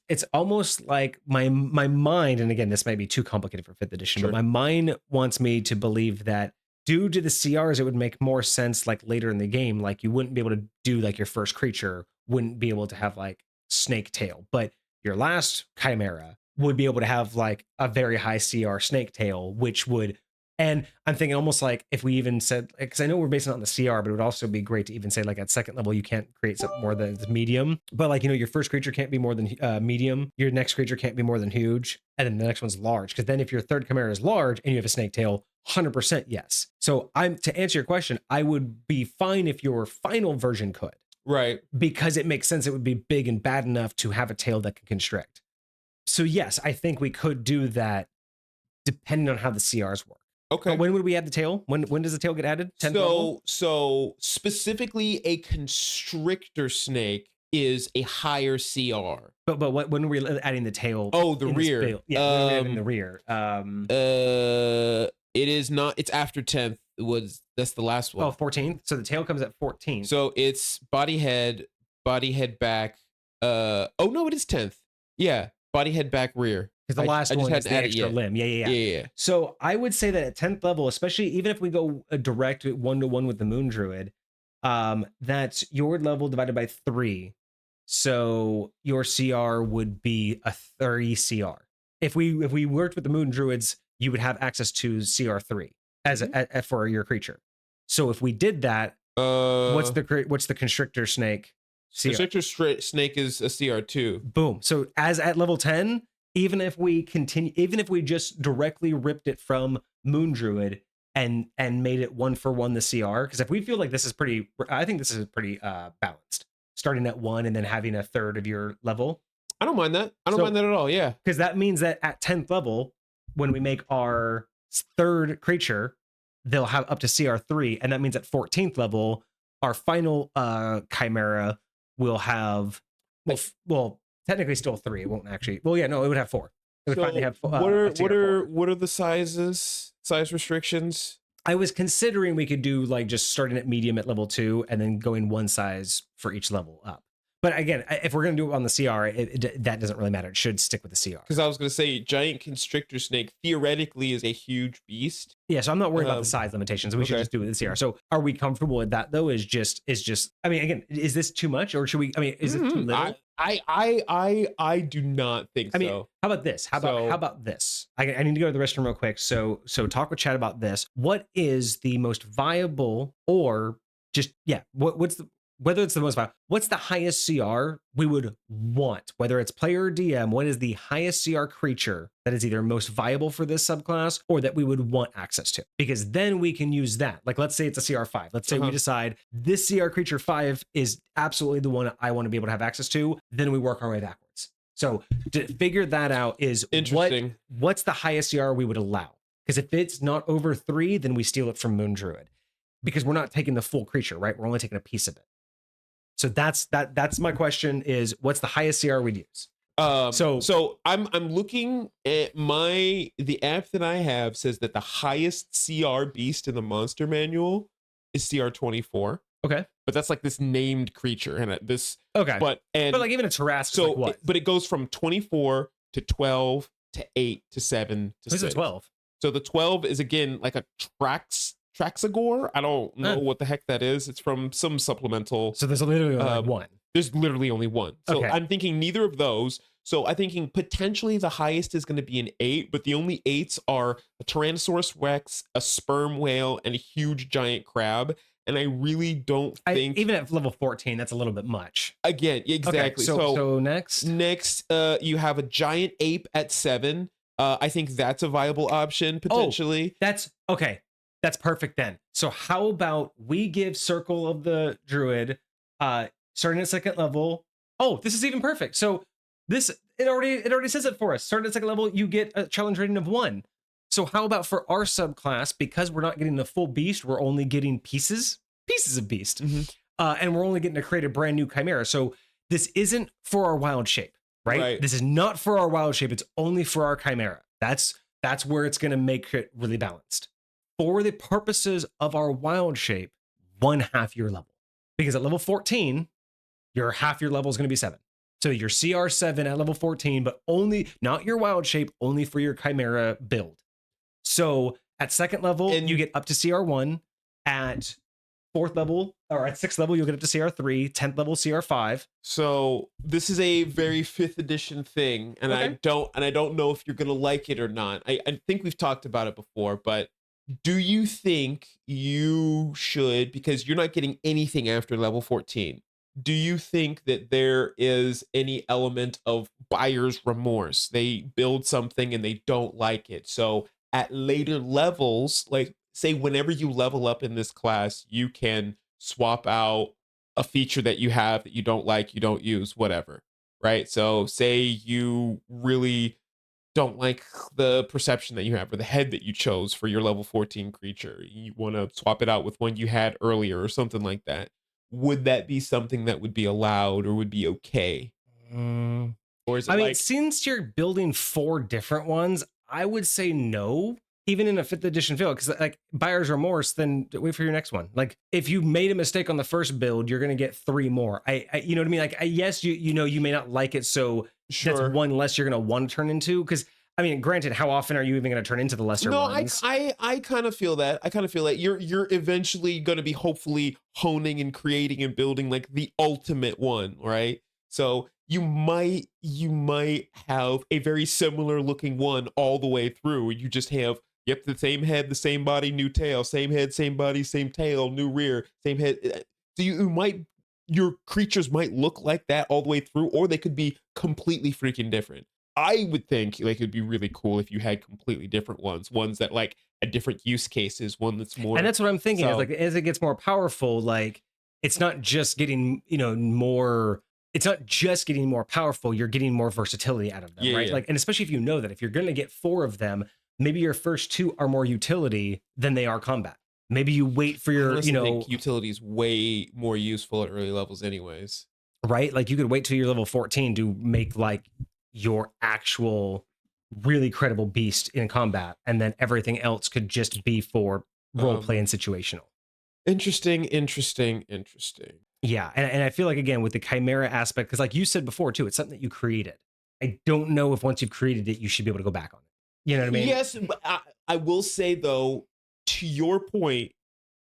It's almost like my mind, and again, this might be too complicated for 5th edition, but my mind wants me to believe that due to the CRs, it would make more sense like later in the game. Like you wouldn't be able to do like your first creature wouldn't be able to have like snake tail, but your last Chimera would be able to have like a very high CR snake tail, which would And I'm thinking almost like if we even said, because I know we're basing it on the CR, but it would also be great to even say like at second level, you can't create something more than the medium. But like, your first creature can't be more than medium. Your next creature can't be more than huge. And then the next one's large. Because then if your third Chimera is large and you have a snake tail, 100% yes. So to answer your question, I would be fine if your final version could. Right. Because it makes sense. It would be big and bad enough to have a tail that can constrict. So yes, I think we could do that depending on how the CRs work. Okay. But when would we add the tail? When does the tail get added? 10th level? So specifically a constrictor snake is a higher CR. But when are we adding the tail? Oh, the rear. Yeah, when are we adding the rear? It is not. It's after 10th. That's the last one. Oh, 14th. So the tail comes at 14. So it's body head back. Oh no, it is 10th. Yeah, body head back rear. Because the last one is the extra limb. Yeah. So I would say that at 10th level, especially even if we go a direct 1-to-1 with the Moon Druid, that's your level divided by 3. So your CR would be a 30 CR. If we worked with the Moon Druids, you would have access to CR3 as for your creature. So if we did that, what's the constrictor snake? CR? Constrictor snake is a CR2. Boom. So as at level 10, even if we just directly ripped it from Moon Druid and made it 1-for-1 the CR, because if we feel like I think this is pretty balanced, starting at 1 and then having a third of your level. I don't mind that. I don't mind that at all. Yeah, because that means that at 10th level, when we make our third creature, they'll have up to CR3, and that means at 14th level, our final Chimera will have well. Technically still 3. It won't actually. Well, yeah, no, it would have 4. It would finally have. What are the size restrictions? I was considering we could do like just starting at medium at level 2 and then going one size for each level up. But again, if we're going to do it on the CR, that doesn't really matter. It should stick with the CR. Because I was going to say, giant constrictor snake theoretically is a huge beast. Yeah, so I'm not worried about the size limitations. We should just do it with the CR. So are we comfortable with that though? Is just. I mean, again, is this too much, or should we? I mean, is it too little? I do not think so. I mean, how about this? How about this? I need to go to the restroom real quick. So talk with Chad about this. What is the most viable, or just whether it's the most viable, what's the highest CR we would want? Whether it's player or DM, what is the highest CR creature that is either most viable for this subclass or that we would want access to? Because then we can use that. Like, let's say it's a CR5. Let's say we decide this CR creature 5 is absolutely the one I want to be able to have access to. Then we work our way backwards. So to figure that out is interesting. What's the highest CR we would allow? Because if it's not over 3, then we steal it from Moon Druid. Because we're not taking the full creature, right? We're only taking a piece of it. So that's my question is what's the highest CR we'd use? So I'm looking at the app that I have says that the highest CR beast in the monster manual is CR 24. Okay. But that's like this named creature and this. Okay. But like even a Tarrasque. So like what? But it goes from 24 to 12 to 8 to 7 to 6. Who's the 12? So the 12 is again like a Traxagore. I don't know what the heck that is. It's from some supplemental. So there's literally only one. There's literally only one. So okay. I'm thinking neither of those. So I'm thinking potentially the highest is going to be an 8, but the only 8s are a Tyrannosaurus Rex, a sperm whale, and a huge giant crab. And I really don't think even at level 14, that's a little bit much. Again, exactly. Okay, so next, you have a giant ape at 7. I think that's a viable option potentially. That's okay. That's perfect then. So how about we give Circle of the Druid starting at second level? Oh, this is even perfect. So it already says it for us. Starting at second level, you get a challenge rating of 1. So how about for our subclass, because we're not getting the full beast, we're only getting pieces of beast. And we're only getting to create a brand new Chimera. So this isn't for our wild shape, right? This is not for our wild shape. It's only for our Chimera. That's where it's going to make it really balanced. For the purposes of our wild shape, 1/2 your level. Because at level 14, your half your level is going to be 7. So your CR 7 at level 14, but only, not your wild shape, only for your Chimera build. So at second level, you get up to CR 1. At 4th level, or at 6th level, you'll get up to CR 3, 10th level, CR 5. So this is a very 5th edition thing, and I don't know if you're gonna like it or not. I think we've talked about it before, but Do you think you should, because you're not getting anything after level 14, do you think that there is any element of buyer's remorse? They build something and they don't like it. So at later levels, like say whenever you level up in this class, you can swap out a feature that you have that you don't like, you don't use, whatever. Right. So say you really don't like the perception that you have or the head that you chose for your level 14 creature. You want to swap it out with one you had earlier or something like that. Would that be something that would be allowed or would be okay? Mm, Or is it I mean, like, since you're building 4 different ones, I would say no, even in a 5th edition field, because like buyer's remorse, then wait for your next one. Like if you made a mistake on the first build, you're gonna get 3 more. You know what I mean? Like yes, you know you may not like it, so that's sure? one less you're gonna want to turn into. Because I mean, granted, how often are you even gonna turn into the lesser No, ones? I kind of feel that. I kind of feel that you're eventually going to be hopefully honing and creating and building like the ultimate one, right? So you might have a very similar looking one all the way through. You just have, yep, the same head, the same body, new tail, same head, same body, same tail, new rear, same head. So you might, your creatures might look like that all the way through, or they could be completely freaking different. I would think like it'd be really cool if you had completely different ones that like had different use cases, one that's And more that's what I'm thinking is like so as it gets more powerful, like it's not just getting, more, it's not just getting more powerful, you're getting more versatility out of them, yeah, right? yeah. Like, and especially if you know that if you're going to get 4 of them, maybe your first 2 are more utility than they are combat. Maybe you wait for I your, honestly think utility is way more useful at early levels anyways. right? Like you could wait till you're level 14 to make like your actual really credible beast in combat. And then everything else could just be for role play and Um situational. interesting. Yeah, and I feel like again with the chimera aspect, because like you said before too, it's something that you created. I don't know if once you've created it, you should be able to go back on it. You know what I mean? Yes, but I will say though, to your point,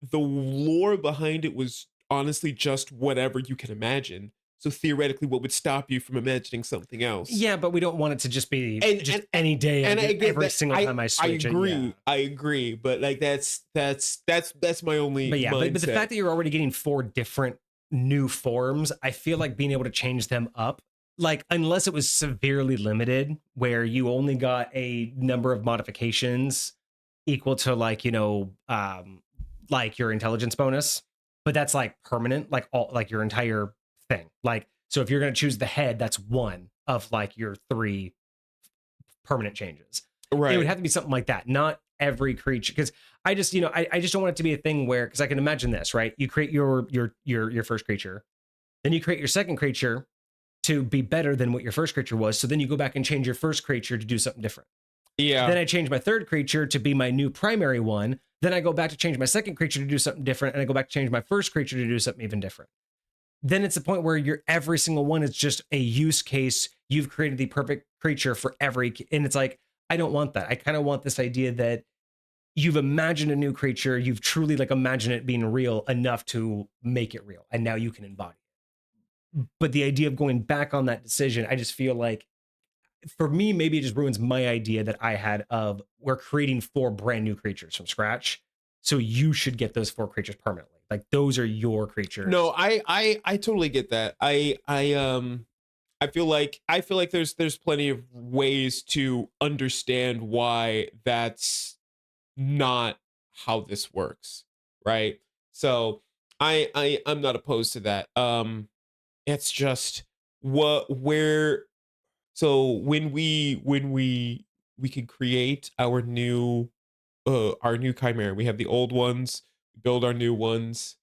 the lore behind it was honestly just whatever you can imagine. So theoretically, what would stop you from imagining something else? Yeah, but we don't want it to just be and just and any day, and I get every that. single time I I switch it. Yeah, agree. I agree. But like that's my only but yeah, but the mindset. fact that you're already getting 4 different new forms, I feel like being able to change them up, like unless it was severely limited, where you only got a number of modifications equal to like like your intelligence bonus, but that's like permanent, like all like your entire thing. Like so, if you're gonna choose the head, that's one of like your 3 permanent changes. It would Right. have to be something like that, not every creature. Because I just, I just don't want it to be a thing where, because I can imagine this, right? You create your first creature, then you create your second creature to be better than what your first creature was. So then you go back and change your first creature to do something different. Yeah. Then I change my third creature to be my new primary one. Then I go back to change my second creature to do something different, and I go back to change my first creature to do something even different. Then it's a point where your every single one is just a use case. You've created the perfect creature for every, and it's like I don't want that. I kind of want this idea that you've imagined a new creature, you've truly like imagined it being real enough to make it real, and now you can embody it. But the idea of going back on that decision, I just feel like for me, maybe it just ruins my idea that I had of we're creating 4 brand new creatures from scratch. So you should get those 4 creatures permanently. Like those are your creatures. No, I totally get that. I feel like there's plenty of ways to understand why that's not how this works, right? So I'm not opposed to that. It's just what where so when we can create our new chimera, we have the old ones, build our new ones.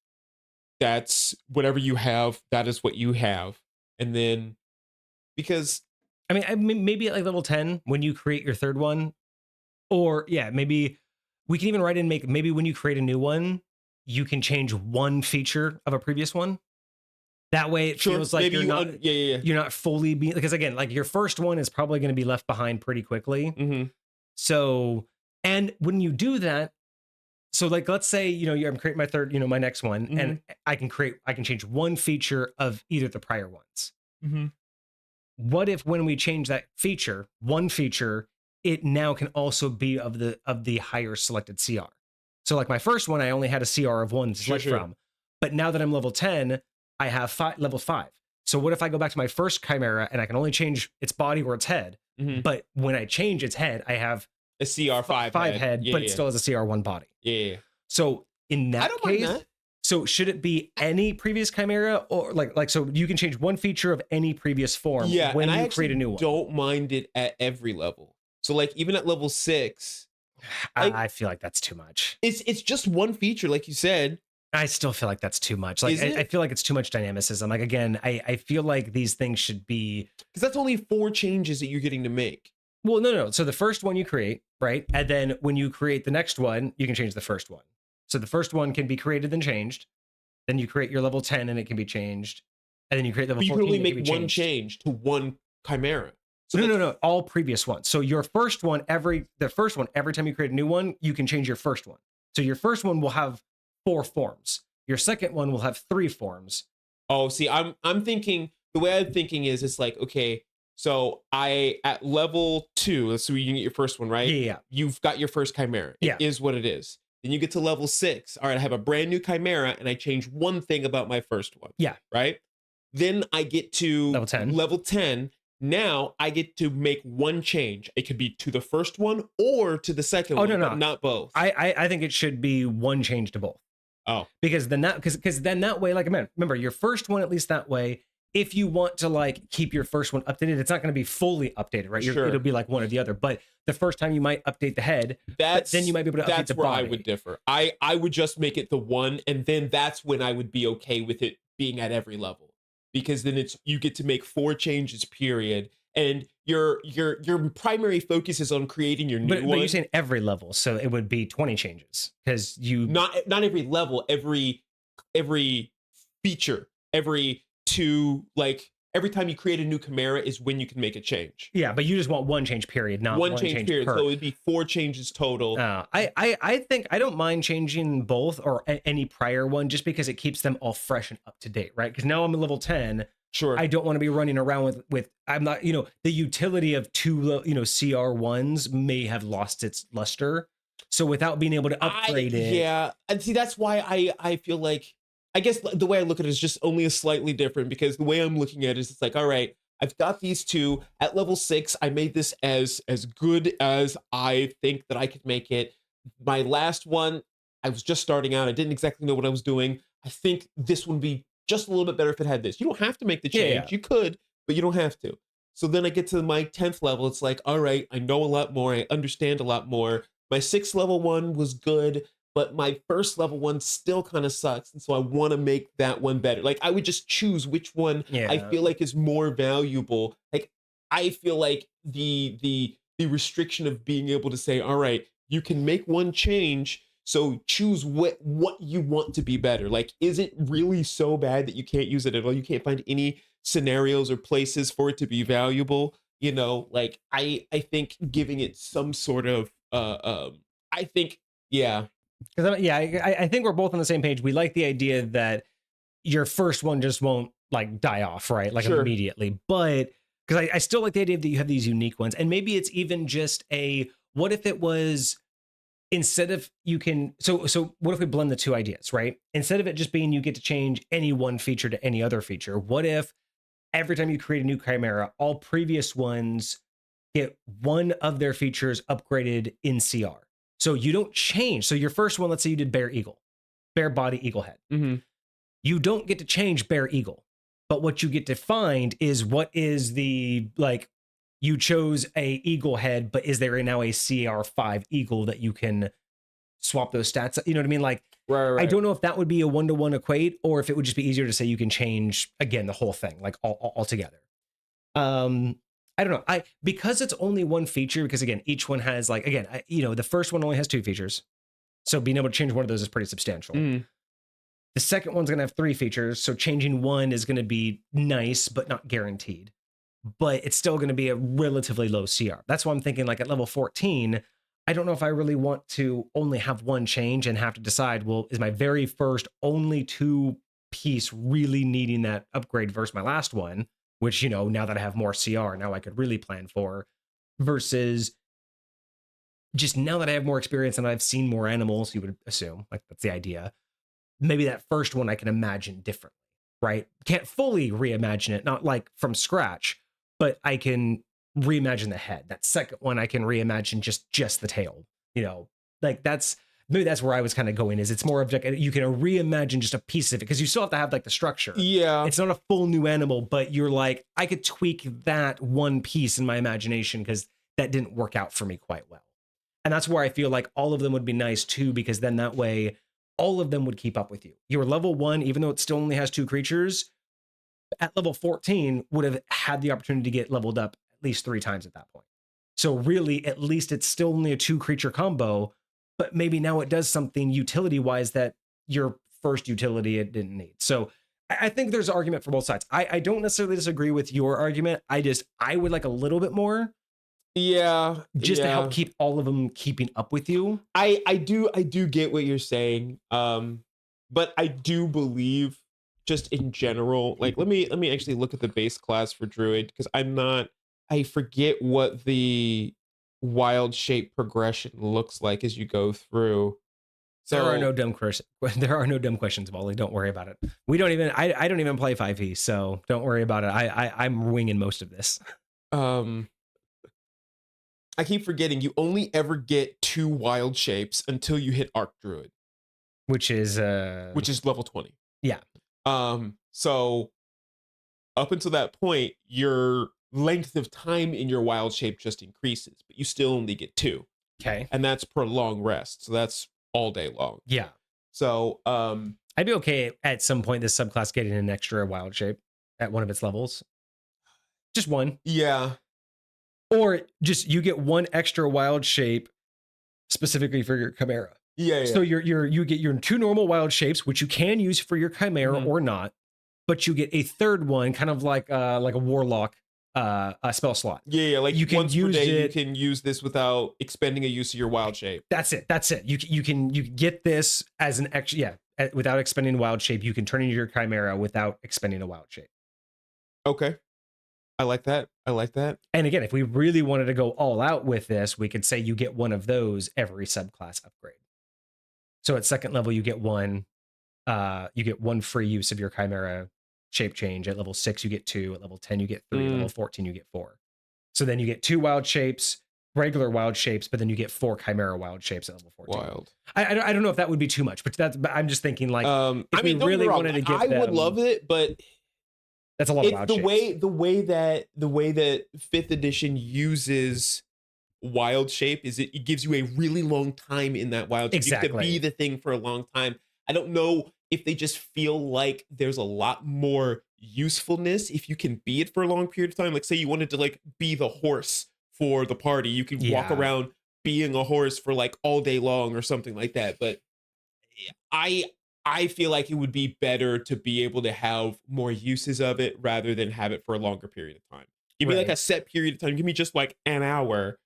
That's whatever you have, that is what you have. And then because I mean, maybe at like level 10 when you create your third one, or yeah, maybe we can even write in make maybe when you create a new one, you can change one feature of a previous one. That way it sure, feels like maybe yeah. you're not fully being, because again, like your first one is probably going to be left behind pretty quickly. Mhm. So, and when you do that, so like let's say, I'm creating my third, my next one, and Mhm. I can change one feature of either the prior ones. Mhm. What if when we change that feature, one feature, it now can also be of the higher selected CR? So like my first one, I only had a CR of 1 to select from. But now that I'm level 10, I have level 5. So what if I go back to my first Chimera and I can only change its body or its head? But when I change its head, I have a CR5 head, but it still has a CR1 body. Yeah. So in that case, mind that. So should it be any previous Chimera, or like so you can change one feature of any previous form when you create a new one? Don't mind it at every level. So like even at level 6, I feel like that's too much. It's just one feature, like you said. I still feel like that's too much. Like I feel like it's too much dynamicism. Like again, I feel like these things should be, because that's only 4 changes that you're getting to make. Well, no. So the first one you create, right? And then when you create the next one, you can change the first one. So the first one can be created and changed. Then you create your level 10 and it can be changed. And then you create level 14. You can only make one change to one Chimera. So no. All previous ones. So your first one, every time you create a new one, you can change your first one. So your first one will have 4 forms. Your second one will have 3 forms. Oh, see, I'm thinking, the way I'm thinking is it's like, okay, so at level 2, so you can get your first one, right? Yeah. You've got your first Chimera. It is what it is. Then you get to level 6. All right, I have a brand new Chimera and I change one thing about my first one. Yeah. Right? Then I get to level 10. Now I get to make one change. It could be to the first one or to the second one, but not both. I think it should be one change to both. Oh. Because then that way, like, remember your first one, at least that way, if you want to like keep your first one updated, it's not going to be fully updated, right? It'll be like one or the other. But the first time you might update the head, but then you might be able to update the body. That's where I would differ. I would just make it the one, and then that's when I would be okay with it being at every level, because then you get to make 4 changes, period. And your primary focus is on creating your new one. But you're saying every level, so it would be 20 changes because you not every level, every feature, every time you create a new Chimera is when you can make a change. Yeah, but you just want one change period, not one change period. So it'd be 4 changes total. I think I don't mind changing both or any prior one just because it keeps them all fresh and up to date, right? Because now I'm at level 10. Sure. I don't want to be running around with I'm not, the utility of 2 CR1s may have lost its luster. So without being able to upgrade it. Yeah. And see, that's why I feel like, I guess the way I look at it is just only a slightly different, because the way I'm looking at it is it's like, all right, I've got these 2 at level 6. I made this as good as I think that I could make it. My last one, I was just starting out. I didn't exactly know what I was doing. I think this would be just a little bit better if it had this. You don't have to make the change. Yeah. You could, but you don't have to. So then I get to my 10th level. It's like, all right, I know a lot more. I understand a lot more. My 6th level one was good, but my first level one still kind of sucks. And so I want to make that one better. Like I would just choose which one I feel like is more valuable. Like I feel like the restriction of being able to say, all right, you can make one change, so choose what you want to be better. Like, is it really so bad that you can't use it at all? You can't find any scenarios or places for it to be valuable. Like I think giving it some sort of I think, yeah. Because I think we're both on the same page. We like the idea that your first one just won't like die off, right? Like immediately. But because I still like the idea that you have these unique ones. And maybe it's even just what if it was, instead of so what if we blend the 2 ideas, right? Instead of it just being you get to change any one feature to any other feature, what if every time you create a new Chimera, all previous ones get one of their features upgraded in CR? So you don't change. So your first one, let's say you did bare body, eagle head. Mm-hmm. You don't get to change bare eagle, but what you get to find is what is the, like, you chose a eagle head, but is there now a CR5 eagle that you can swap those stats? You know what I mean? Like, right. I don't know if that would be a 1-to-1 equate, or if it would just be easier to say you can change again the whole thing, like all together. I don't know. Because it's only one feature, because again, each one has like, again, the first one only has 2 features. So being able to change one of those is pretty substantial. Mm. The second one's going to have 3 features. So changing one is going to be nice, but not guaranteed. But it's still going to be a relatively low CR. That's why I'm thinking like at level 14, I don't know if I really want to only have one change and have to decide, well, is my very first only 2 piece really needing that upgrade versus my last one, which, now that I have more CR, now I could really plan for, versus just now that I have more experience and I've seen more animals, you would assume, like that's the idea. Maybe that first one I can imagine differently, right? Can't fully reimagine it, not like from scratch, but I can reimagine the head. That second one I can reimagine just the tail. You know, like maybe that's where I was kind of going. Is it's more of like you can reimagine just a piece of it because you still have to have like the structure. Yeah. It's not a full new animal, but you're like I could tweak that one piece in my imagination because that didn't work out for me quite well. And that's where I feel like all of them would be nice too, because then that way all of them would keep up with you. Your level 1, even though it still only has 2 creatures, at level 14 would have had the opportunity to get leveled up at least 3 times at that point. So really, at least it's still only a 2 creature combo, but maybe now it does something utility wise that your first utility it didn't need. So I think there's an argument for both sides. I don't necessarily disagree with your argument. I would like a little bit more. Yeah. Just to help keep all of them keeping up with you. I do get what you're saying. But I do believe just in general, like let me actually look at the base class for Druid because I forget what the wild shape progression looks like as you go through. So There are no dumb questions. There are no dumb questions, Wally. Don't worry about it. We don't even. I don't even play 5e, so don't worry about it. I'm winging most of this. I keep forgetting you only ever get 2 wild shapes until you hit Arc Druid, which is level 20. Yeah. So up until that point, your length of time in your wild shape just increases, but you still only get 2. Okay. And that's per long rest. So that's all day long. Yeah. So I'd be okay at some point this subclass getting an extra wild shape at one of its levels. Just one. Yeah. Or just you get 1 extra wild shape specifically for your Chimera. Yeah. So you get your 2 normal wild shapes, which you can use for your Chimera or not, but you get a third one, kind of like a warlock a spell slot. Yeah, like you can once use per day, it, you can use this without expending a use of your wild shape. That's it. You can get this as an extra, without expending a wild shape. You can turn into your Chimera without expending a wild shape. Okay. I like that. And again, if we really wanted to go all out with this, we could say you get one of those every subclass upgrade. So at second level, you get one free use of your Chimera shape change. At level 6, you get 2. At level 10, you get 3. At level 14, you get 4. So then you get 2 wild shapes, regular wild shapes, but then you get 4 Chimera wild shapes at level 14. Wild. I don't know if that would be too much, but I'm just thinking like if we really wanted to give them, would love it, but that's a lot of wild shapes. The way that 5th edition uses wild shape is it gives you a really long time in that wild shape. Exactly. You have to be the thing for a long time. I don't know if they just feel like there's a lot more usefulness if you can be it for a long period of time. Like say you wanted to like be the horse for the party, you could walk around being a horse for like all day long or something like that. But I feel like it would be better to be able to have more uses of it rather than have it for a longer period of time. Give me like a set period of time. Give me just like an hour.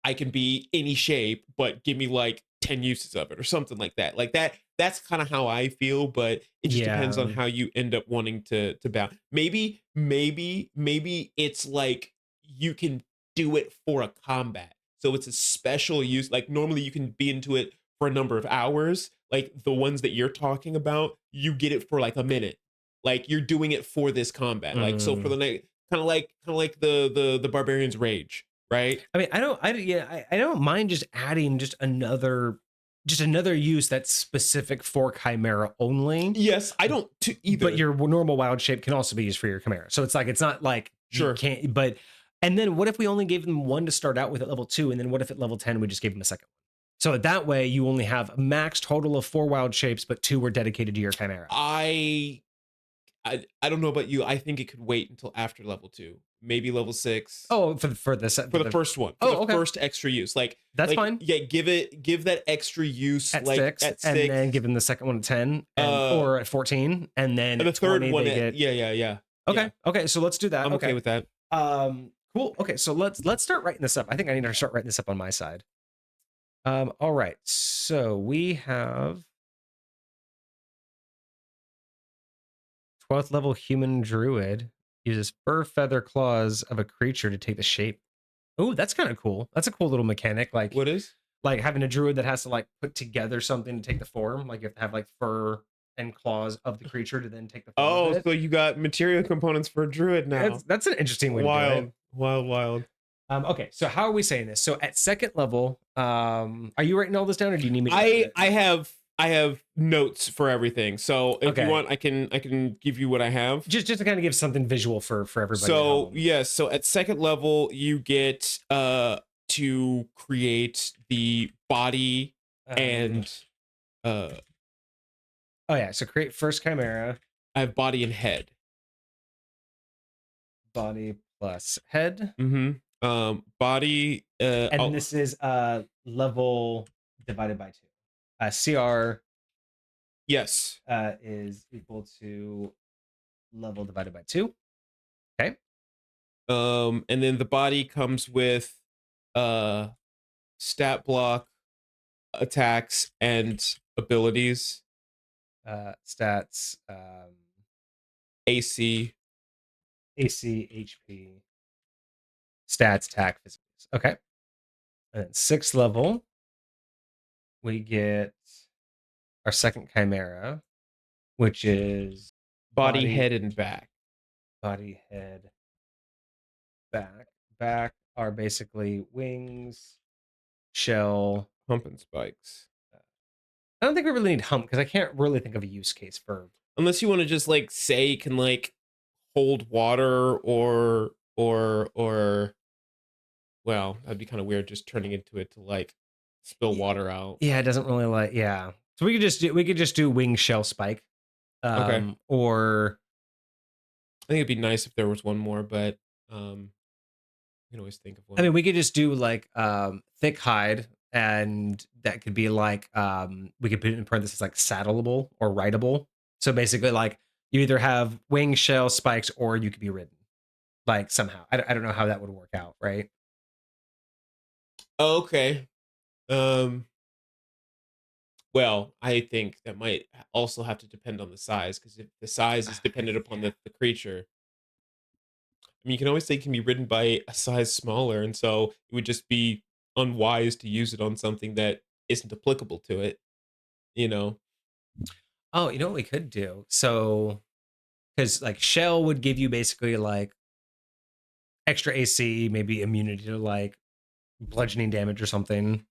I can be any shape, but give me like 10 uses of it or something like that. Like that's kind of how I feel, but it just depends on how you end up wanting to bounce. Maybe it's like you can do it for a combat. So it's a special use. Like normally you can be into it for a number of hours. Like the ones that you're talking about, you get it for like a minute. Like you're doing it for this combat. Like so for the night, kind of like the Barbarian's Rage. Right. I mean, I don't mind just adding just another use that's specific for Chimera only. Yes, I don't either. But your normal wild shape can also be used for your Chimera. So it's like it's not like you can't. But and then what if we only gave them 1 to start out with at level 2, and then what if at level 10 we just gave them a second one? So that way you only have a max total of 4 wild shapes, but 2 were dedicated to your Chimera. I don't know about you. I think it could wait until after level 2, maybe level 6. Oh, for the first one. First extra use. Like that's fine. Yeah, give that extra use at like 6, at 6, and then give them the second one at 10, or at 14, and then the third 20, one. Yeah. Okay. So let's do that. I'm okay with that. Cool. Okay. So let's start writing this up. I think I need to start writing this up on my side. All right. So we have 12th level human druid uses fur, feather, claws of a creature to take the shape. Oh, that's kind of cool. That's a cool little mechanic. Like what is? like having a druid that has to like put together something to take the form. Like you have to have like fur and claws of the creature to then take the form of Oh, it. so you got material components for a druid now. That's an interesting way to do it. Wild, wild, wild. Okay, so how are we saying this? So at second level, are you writing all this down, or do you need me to write it? I have notes for everything. So if you Okay. want, I can give you what I have. Just to kind of give something visual for everybody. At So home. yes, so at second level you get to create the body and oh yeah, so create first chimera, I have body and head. body plus head. Body And this is level divided by 2. CR yes. is equal to level divided by 2. Okay. And then the body comes with stat block, attacks, and abilities. Stats, AC, HP, stats, attack, physicals. Okay. And then 6th level, we get our second chimera, which is body, head, and back. Body, head, back. Back are basically wings, shell, Hump and spikes. I don't think we really need hump because I can't really think of a use case for. Unless you want to just like say can like hold water or well, that'd be kind of weird just turning into it to like spill water out. Yeah, it doesn't really like So we could just do wing, shell, spike. Okay. Or I think it'd be nice if there was one more, but you can always think of one. I mean, we could just do like thick hide, and that could be like we could put in parentheses like saddleable or rideable. So basically, like you either have wing, shell, spikes, or you could be ridden, like somehow. I don't know how that would work out, right? Okay. Well, I think that might also have to depend on the size, because if the size is dependent upon the creature, I mean, you can always say it can be ridden by a size smaller, and so it would just be unwise to use it on something that isn't applicable to it, you know? Oh, you know what we could do? So, because like shell would give you basically like extra AC, maybe immunity to like bludgeoning damage or something,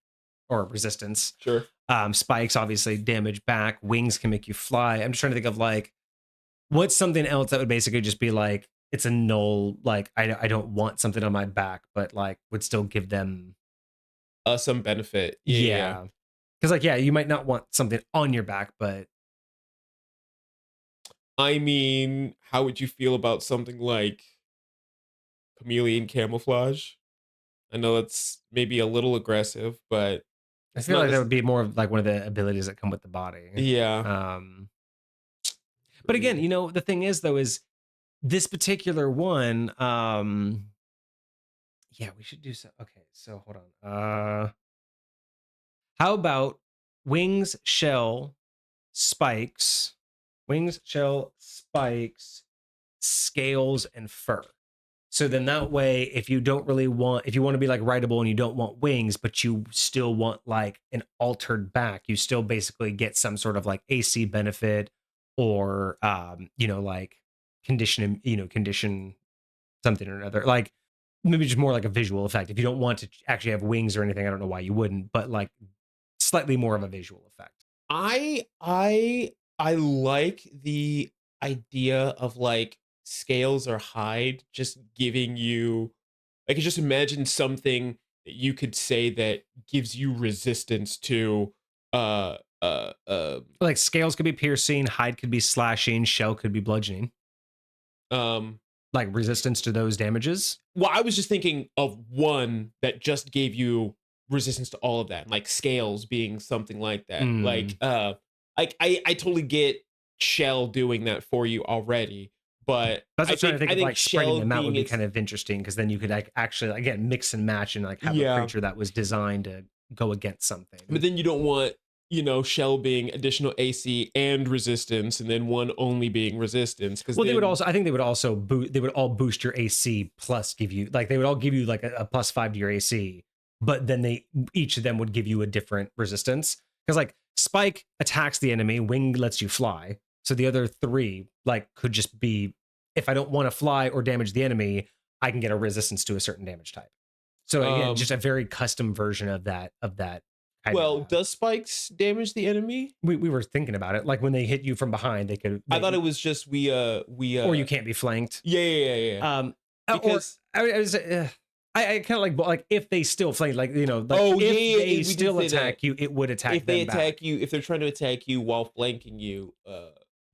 or resistance. Sure. Spikes obviously damage back. Wings can make you fly. I'm just trying to think of like what's something else that would basically just be like it's a null. Like I don't want something on my back, but like would still give them Some benefit. Yeah. Because like you might not want something on your back, but I mean, how would you feel about something like chameleon camouflage? I know that's maybe a little aggressive, but I it's feel not like that would be more of like one of the abilities that come with the body. yeah. But again, the thing is though is this particular one, we should do so. Okay, so hold on. How about wings, shell, spikes, scales, and fur? So then that way, if you want to be like rideable and you don't want wings, but you still want like an altered back, you still basically get some sort of like AC benefit or, like condition something or another. Like maybe just more like a visual effect. If you don't want to actually have wings or anything, I don't know why you wouldn't, but like slightly more of a visual effect. I like the idea of like scales or hide just giving you, I could just imagine something that you could say that gives you resistance to Like scales could be piercing, hide could be slashing, shell could be bludgeoning. um Like resistance to those damages. well, I was just thinking of one that just gave you resistance to all of that, like scales being something like that. Like I totally get shell doing that for you already, but That's what I'm trying to think I of. think Like spreading shell them out would being be kind of interesting because then you could like actually again mix and match and like have a creature that was designed to go against something. But then you don't want, shell being additional AC and resistance, and then one only being resistance. Because they would also, I think they would also they would all boost your AC plus give you like they would all give you like a +5 to your AC, but then each of them would give you a different resistance. Because like spike attacks the enemy, wing lets you fly. So the other three like could just be, if I don't want to fly or damage the enemy, I can get a resistance to a certain damage type. So again, just a very custom version of that kind Well, of, does spikes damage the enemy? we were thinking about it. Like when they hit you from behind, I thought it was just we or you can't be flanked. yeah. Because Or I was I kind of like if they still flank, like like Oh, if yeah, they we did still say attack that. you, it would attack if they them attack back. you, if they're trying to attack you while flanking you,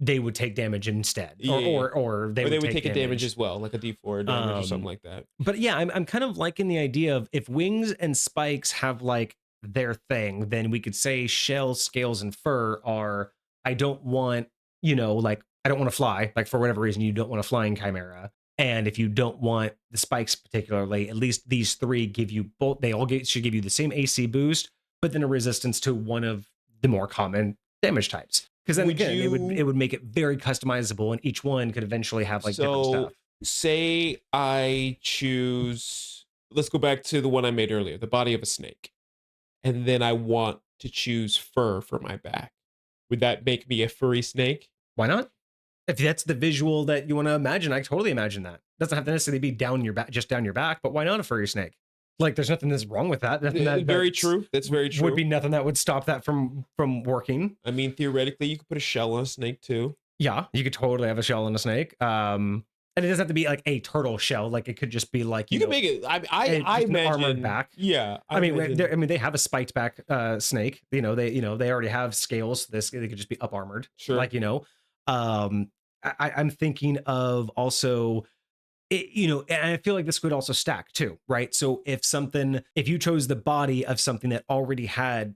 They would take damage instead, Yeah, yeah. or they or would take a damage as well, like a D4 damage or something like that. But yeah, I'm kind of liking the idea of if wings and spikes have like their thing, then we could say shells, scales, and fur are, I don't want, like I don't want to fly, like for whatever reason you don't want to fly in Chimera. And if you don't want the spikes particularly, at least these three give you both, should give you the same AC boost, but then a resistance to one of the more common damage types. Because then again, it would make it very customizable, and each one could eventually have like different stuff. Say I choose, let's go back to the one I made earlier, the body of a snake. And then I want to choose fur for my back. Would that make me a furry snake? Why not? If that's the visual that you want to imagine, I totally imagine that. Doesn't have to necessarily be down your back, just down your back, but why not a furry snake? Like, there's nothing that's wrong with that. Very true. That's very true. Would be nothing that would stop that from working. I mean, theoretically, you could put a shell on a snake too. Yeah, you could totally have a shell on a snake. And it doesn't have to be like a turtle shell. Like, it could just be like you can make it. I imagine an armored back. Yeah, I mean, they have a spiked back snake. They already have scales. They could just be up armored. Sure. Like I'm thinking of also, and I feel like this could also stack too, right? So if you chose the body of something that already had,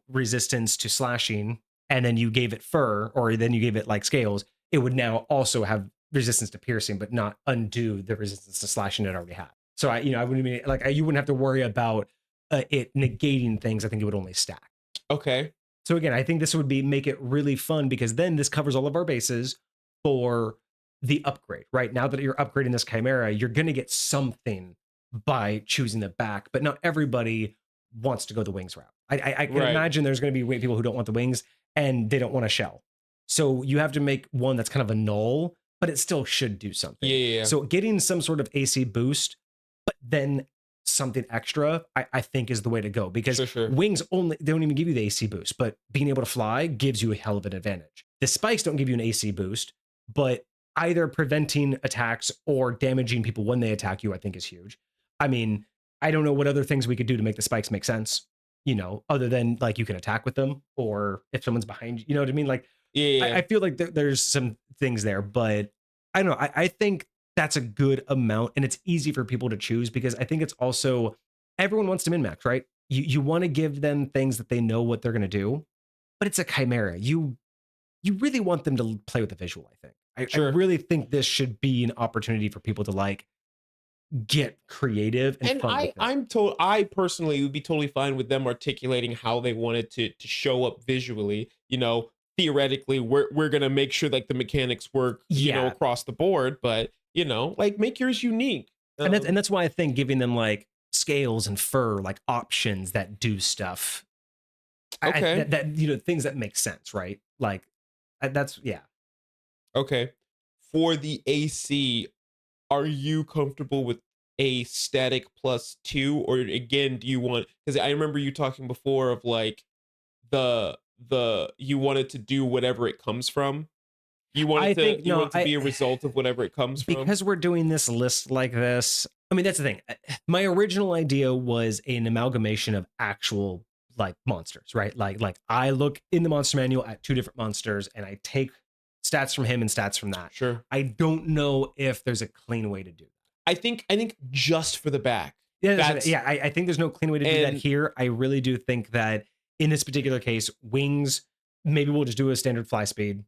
resistance to slashing, and then you gave it fur, or then you gave it like scales, it would now also have resistance to piercing, but not undo the resistance to slashing it already had. So I wouldn't mean you wouldn't have to worry about it negating things. I think it would only stack. Okay. So again, I think this would make it really fun, because then this covers all of our bases for the upgrade, right? Now that you're upgrading this Chimera, you're going to get something by choosing the back, but not everybody wants to go the wings route. I can imagine there's going to be people who don't want the wings and they don't want a shell. So you have to make one that's kind of a null, but it still should do something. Yeah. So getting some sort of AC boost, but then something extra, I think is the way to go, because wings they don't even give you the AC boost, but being able to fly gives you a hell of an advantage. The spikes don't give you an AC boost, but either preventing attacks or damaging people when they attack you, I think is huge. I mean, I don't know what other things we could do to make the spikes make sense, other than like you can attack with them, or if someone's behind you, you know what I mean? Like, I feel like there's some things there, but I don't know. I think that's a good amount, and it's easy for people to choose, because I think it's also, everyone wants to min-max, right? You want to give them things that they know what they're going to do, but it's a Chimera. You really want them to play with the visual, I think. I really think this should be an opportunity for people to like get creative and fun with it. I personally would be totally fine with them articulating how they wanted to show up visually. Theoretically, we're gonna make sure like the mechanics work, across the board, but like make yours unique. And that's why I think giving them like scales and fur, like options that do stuff. Okay. That things that make sense, right? Like that's Okay. For the AC, are you comfortable with a static +2, or again, do you want? Because I remember you talking before of like the you wanted to do whatever it comes from. You want it to be a result of whatever it comes from. Because we're doing this list like this. I mean, that's the thing. My original idea was an amalgamation of actual like monsters, right? Like I look in the monster manual at 2 different monsters, and I take stats from him and stats from that. Sure. I don't know if there's a clean way to do that. I think just for the back. I think there's no clean way to do that here. I really do think that in this particular case, wings, maybe we'll just do a standard fly speed,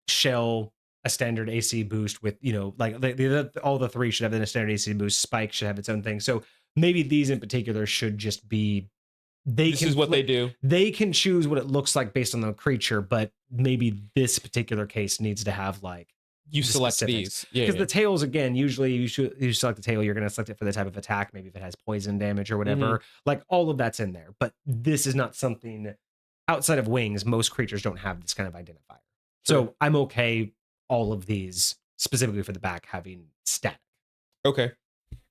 shell, a standard AC boost with, like all the 3 should have a standard AC boost. Spike should have its own thing. So maybe these in particular should just be, this is what they do. They can choose what it looks like based on the creature, but maybe this particular case needs to have like You the select specifics. these. Yeah. Because Yeah. the tails, again, usually you select the tail, you're going to select it for the type of attack, maybe if it has poison damage or whatever. Like all of that's in there. But this is not something outside of wings. Most creatures don't have this kind of identifier. Sure. So I'm okay all of these specifically for the back having static. Okay.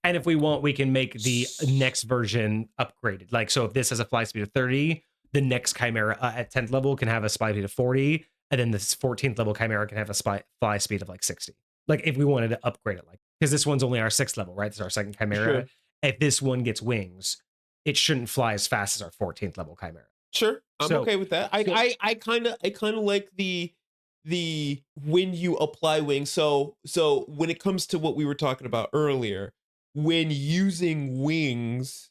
And if we want, we can make the next version upgraded. Like, so if this has a fly speed of 30, the next Chimera at 10th level can have a fly speed of 40. And then this 14th level Chimera can have a fly speed of like 60. Like if we wanted to upgrade it, like, because this one's only our 6th level, right? This is our second Chimera. Sure. If this one gets wings, it shouldn't fly as fast as our 14th level Chimera. Sure. I'm okay with that. I kind of like the when you apply wings. So when it comes to what we were talking about earlier, when using wings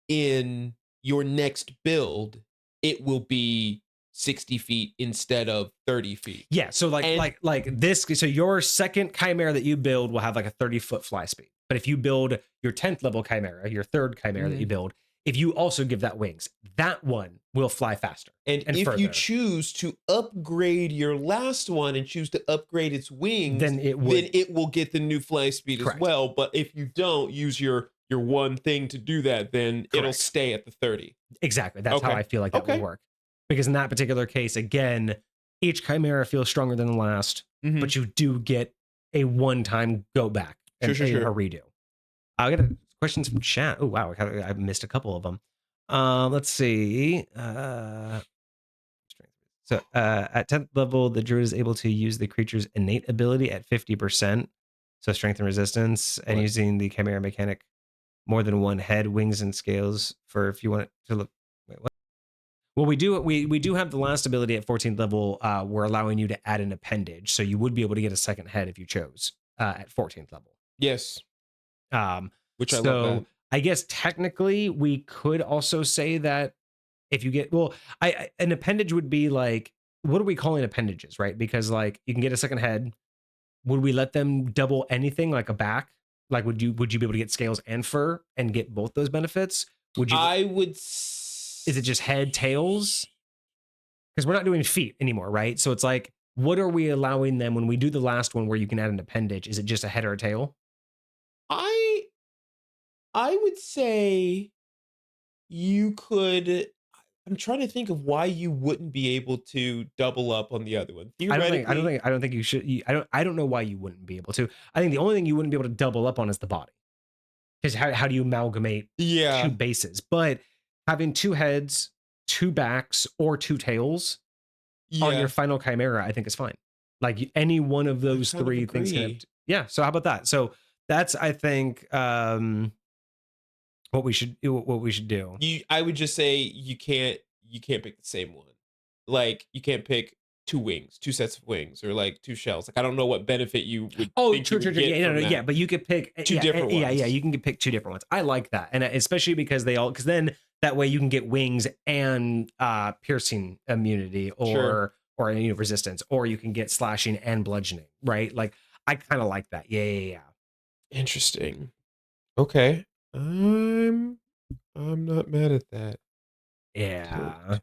in your next build, it will be 60 feet instead of 30 feet. Yeah. So like this, so your second Chimera that you build will have like a 30-foot fly speed. But if you build your 10th level Chimera, your third Chimera that you build, if you also give that wings, that one will fly faster. And if further. you choose to upgrade your last one and choose to upgrade its wings, then it will get the new fly speed Correct. as well. But if you don't use your one thing to do that, then it'll Correct. stay at the 30. Exactly. That's how I feel like that will work. Because in that particular case, again, each Chimera feels stronger than the last, but you do get a one-time go back and a redo. I got questions from chat. Oh, wow. I missed a couple of them. Let's see. So at 10th level, the druid is able to use the creature's innate ability at 50%. So strength and resistance, and using the Chimera mechanic more than one head, wings, and scales for if you want it to look. Wait, what? Well, we do have the last ability at 14th level. We're allowing you to add an appendage. So you would be able to get a second head if you chose at 14th level. Yes. Which I love that. I guess technically we could also say that if you get, well, an appendage would be like, what are we calling appendages, right? Because like you can get a second head. Would we let them double anything like a back? Like would you be able to get scales and fur and get both those benefits? Would you? Is it just head, tails? Because we're not doing feet anymore, right? So it's like, what are we allowing them when we do the last one where you can add an appendage? Is it just a head or a tail? I would say you could. I'm trying to think of why you wouldn't be able to double up on the other one. I don't think you should. I don't know why you wouldn't be able to. I think the only thing you wouldn't be able to double up on is the body. Because how do you amalgamate two bases? But having two heads, two backs, or two tails on your final Chimera, I think is fine. Like any one of those three things. So how about that? So that's, I think, what we should do. I would just say you can't pick the same one. Like you can't pick two wings, two sets of wings, or like two shells. Like I don't know what benefit you would. True. Yeah, but you could pick two different ones. Yeah, you can pick two different ones. I like that, and especially because then that way you can get wings and piercing immunity or resistance, or you can get slashing and bludgeoning. Right? Like I kind of like that. Yeah. Interesting. Okay. I'm not mad at that. Yeah.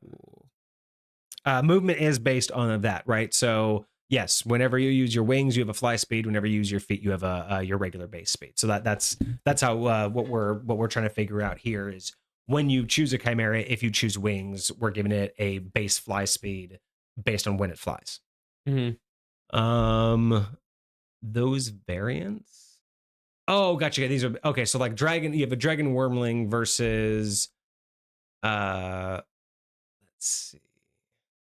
Movement is based on that, right? So yes, whenever you use your wings, you have a fly speed. Whenever you use your feet, you have your regular base speed. So that's how what we're trying to figure out here is when you choose a Chimera, if you choose wings, we're giving it a base fly speed based on when it flies. Those variants. Oh, gotcha. These are okay. So like dragon, you have a dragon wormling versus let's see.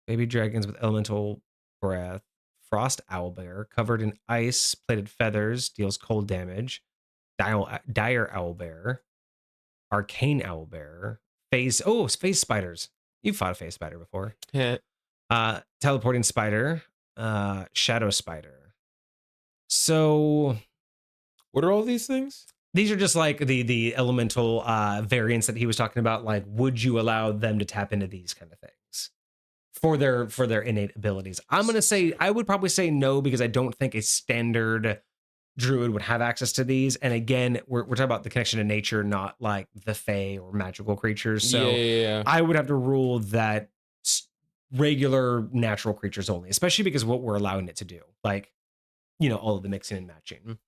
Baby dragons with elemental breath. Frost owlbear covered in ice, plated feathers, deals cold damage. Dire owlbear. Arcane owlbear. Phase spiders. You've fought a phase spider before. Yeah. Teleporting spider. Shadow spider. So what are all these things? These are just like the elemental variants that he was talking about. Like, would you allow them to tap into these kind of things for their innate abilities? I'm gonna say I would probably say no, because I don't think a standard druid would have access to these. And again, we're talking about the connection to nature, not like the fae or magical creatures. So I would have to rule that regular natural creatures only, especially because what we're allowing it to do. Like all of the mixing and matching.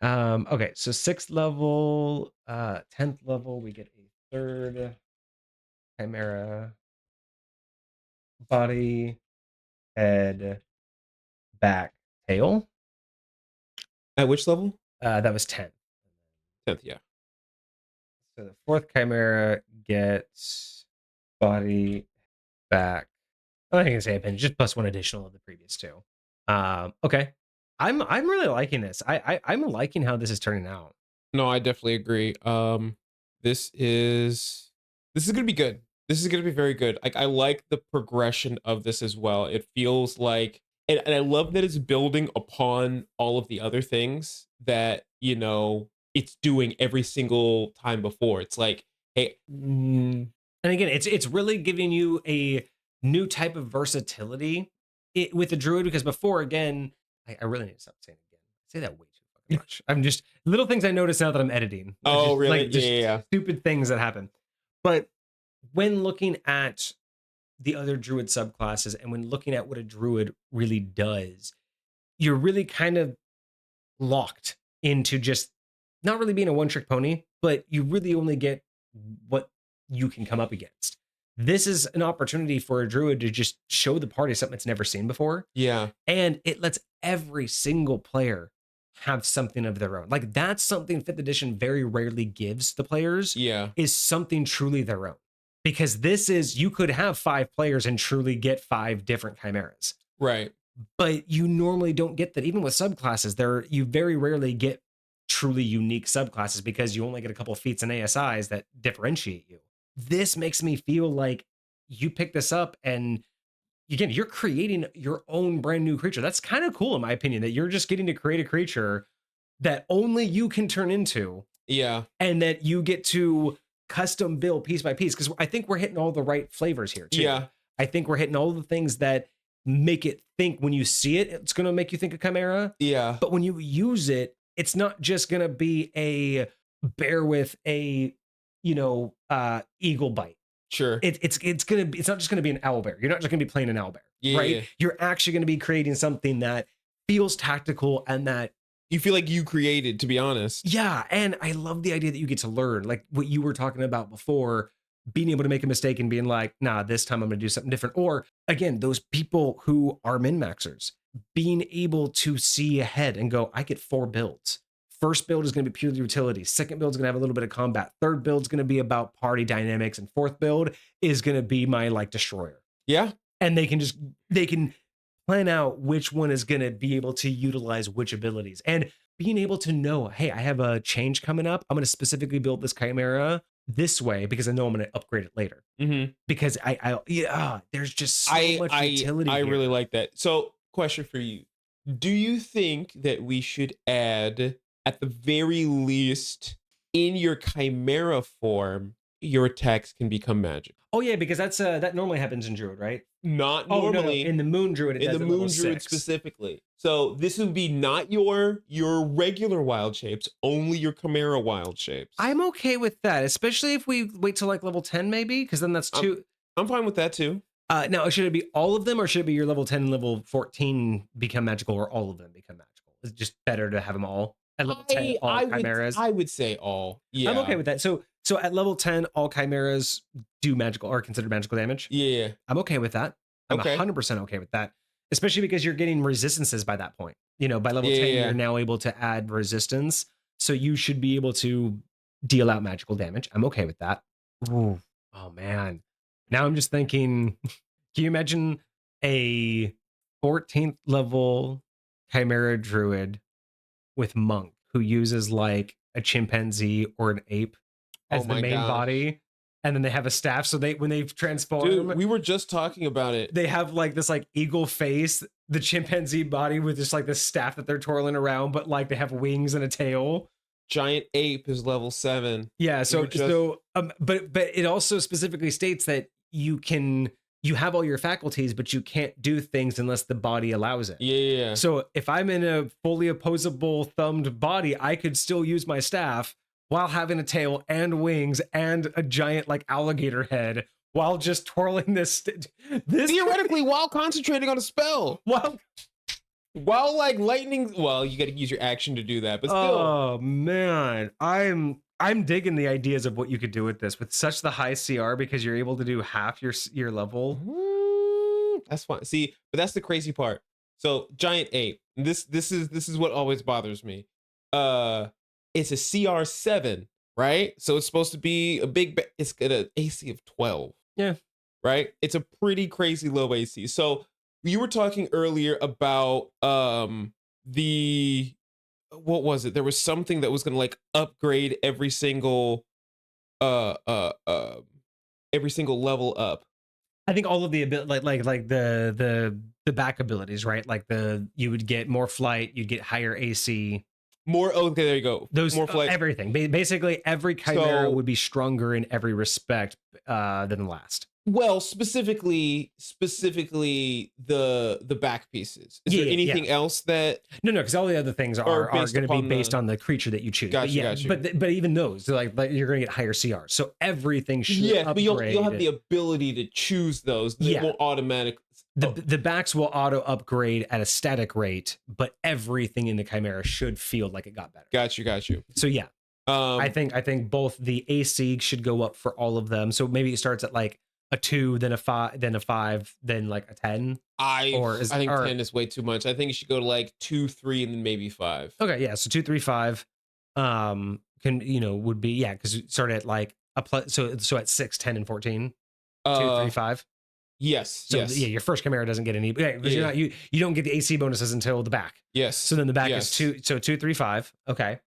Okay, so 6th level, 10th level, we get a 3rd Chimera, body, head, back, tail. At which level? That was 10. 10th, yeah. So the 4th Chimera gets body, back. I'm not gonna say appendage, just plus 1 additional of the previous 2. Okay. I'm really liking this. I'm liking how this is turning out. No, I definitely agree. This is gonna be good. This is gonna be very good. Like I like the progression of this as well. It feels like, and I love that it's building upon all of the other things that it's doing every single time before. It's like, hey, And again, it's really giving you a new type of versatility with the druid, because before, again, I really need to stop saying it again. I say that way too fucking much. I'm just little things I notice now that I'm editing. Oh, Just, really? Like just Yeah. stupid things that happen. But when looking at the other druid subclasses and when looking at what a druid really does, you're really kind of locked into just not really being a one-trick pony, but you really only get what you can come up against. This is an opportunity for a druid to just show the party something it's never seen before. Yeah. And it lets every single player have something of their own. Like that's something 5th edition very rarely gives the players. Yeah. Is something truly their own. Because this is, you could have 5 players and truly get 5 different chimeras. Right. But you normally don't get that. Even with subclasses, you very rarely get truly unique subclasses because you only get a couple of feats and ASIs that differentiate you. This makes me feel like you pick this up and again, you're creating your own brand new creature. That's kind of cool in my opinion, that you're just getting to create a creature that only you can turn into. Yeah. And that you get to custom build piece by piece. Because I think we're hitting all the right flavors here too. Yeah. I think we're hitting all the things that make it think when you see it, it's going to make you think of Chimera. Yeah. But when you use it, it's not just going to be a bear with a, eagle bite. Sure. It's not just going to be an owl bear. You're not just going to be playing an owl bear, right? Yeah. You're actually going to be creating something that feels tactical and that you feel like you created, to be honest. Yeah. And I love the idea that you get to learn, like what you were talking about before, being able to make a mistake and being like, nah, this time I'm going to do something different. Or again, those people who are min-maxers, being able to see ahead and go, I get 4 builds. First build is going to be purely utility. Second build is going to have a little bit of combat. Third build is going to be about party dynamics. And 4th build is going to be my like destroyer. Yeah. And they can plan out which one is going to be able to utilize which abilities. And being able to know, hey, I have a change coming up. I'm going to specifically build this Chimera this way because I know I'm going to upgrade it later. Mm-hmm. Because there's just so much utility. I here. really like that. So, question for you: do you think that we should add, at the very least, in your Chimera form, your attacks can become magic? Oh yeah, because that normally happens in Druid, right? Not normally. No. In the Moon Druid, it in does the at Moon level Druid 6. specifically. So this would be not your regular wild shapes, only your Chimera wild shapes. I'm okay with that, especially if we wait till like level 10 maybe, because then that's 2. I'm fine with that too. Now, should it be all of them, or should it be your level 10 and level 14 become magical, or all of them become magical? It's just better to have them all at level 10, all chimeras. I would say all. Yeah. I'm okay with that. So at level 10, all chimeras do magical or considered magical damage. Yeah. I'm okay with that. I'm 100% okay with that. Especially because you're getting resistances by that point. By level 10, you're now able to add resistance. So you should be able to deal out magical damage. I'm okay with that. Ooh. Oh man. Now I'm just thinking, can you imagine a 14th level Chimera Druid with Monk who uses like a chimpanzee or an ape as the main body, and then they have a staff, so when they transform, dude, we were just talking about it, they have like this like eagle face, the chimpanzee body with just like this staff that they're twirling around, but like they have wings and a tail. Giant ape is level 7. Yeah, but it also specifically states that you have all your faculties, but you can't do things unless the body allows it. Yeah. So if I'm in a fully opposable thumbed body, I could still use my staff while having a tail and wings and a giant like alligator head while just twirling this theoretically while concentrating on a spell. Well, While like lightning, well, you got to use your action to do that, but still. Oh man, I'm digging the ideas of what you could do with this with such the high CR because you're able to do half your level. That's fine. See, but that's the crazy part. So giant ape. This is what always bothers me. Uh, it's a CR7, right? So it's supposed to be a big. It's got an AC of 12. Yeah. Right. It's a pretty crazy low AC. So you were talking earlier about the what was it? There was something that was going to like upgrade uh uh uh every single level up. I think all of the ability, like the back abilities, right? Like you would get more flight, you'd get higher AC. More. Oh, okay, there you go. Those More flight. everything. Basically, every chimera So, would be stronger in every respect than the last. well, specifically the back pieces. Is there Yeah. anything else that No, because all the other things are are based going to be upon based the? on the creature that you choose. But Got you, got you. but even those, like you're going to get higher CR. So everything should Yeah, upgrade. but you'll have the ability to choose those. They Yeah. won't automatic. The backs will auto upgrade at a static rate, but everything in the chimera should feel like it got better. Got you. So yeah, I Um, think both the AC should go up for all of them. So maybe it starts at like a 2, then a 5, then like a 10. I Or think 10 is way too much. I think you should go to like 2, 3, and then maybe 5. Okay, yeah. So 2, 3, 5, can would be because you start at like a plus. So at 6, 10, and 14. 2, 3, 5. Yes, So yes. yeah, your first chimera doesn't get any. Yeah, because Yeah. you're not you don't get the AC bonuses until the back. Yes. So then the back yes. is 2. So 2, 3, 5. Okay.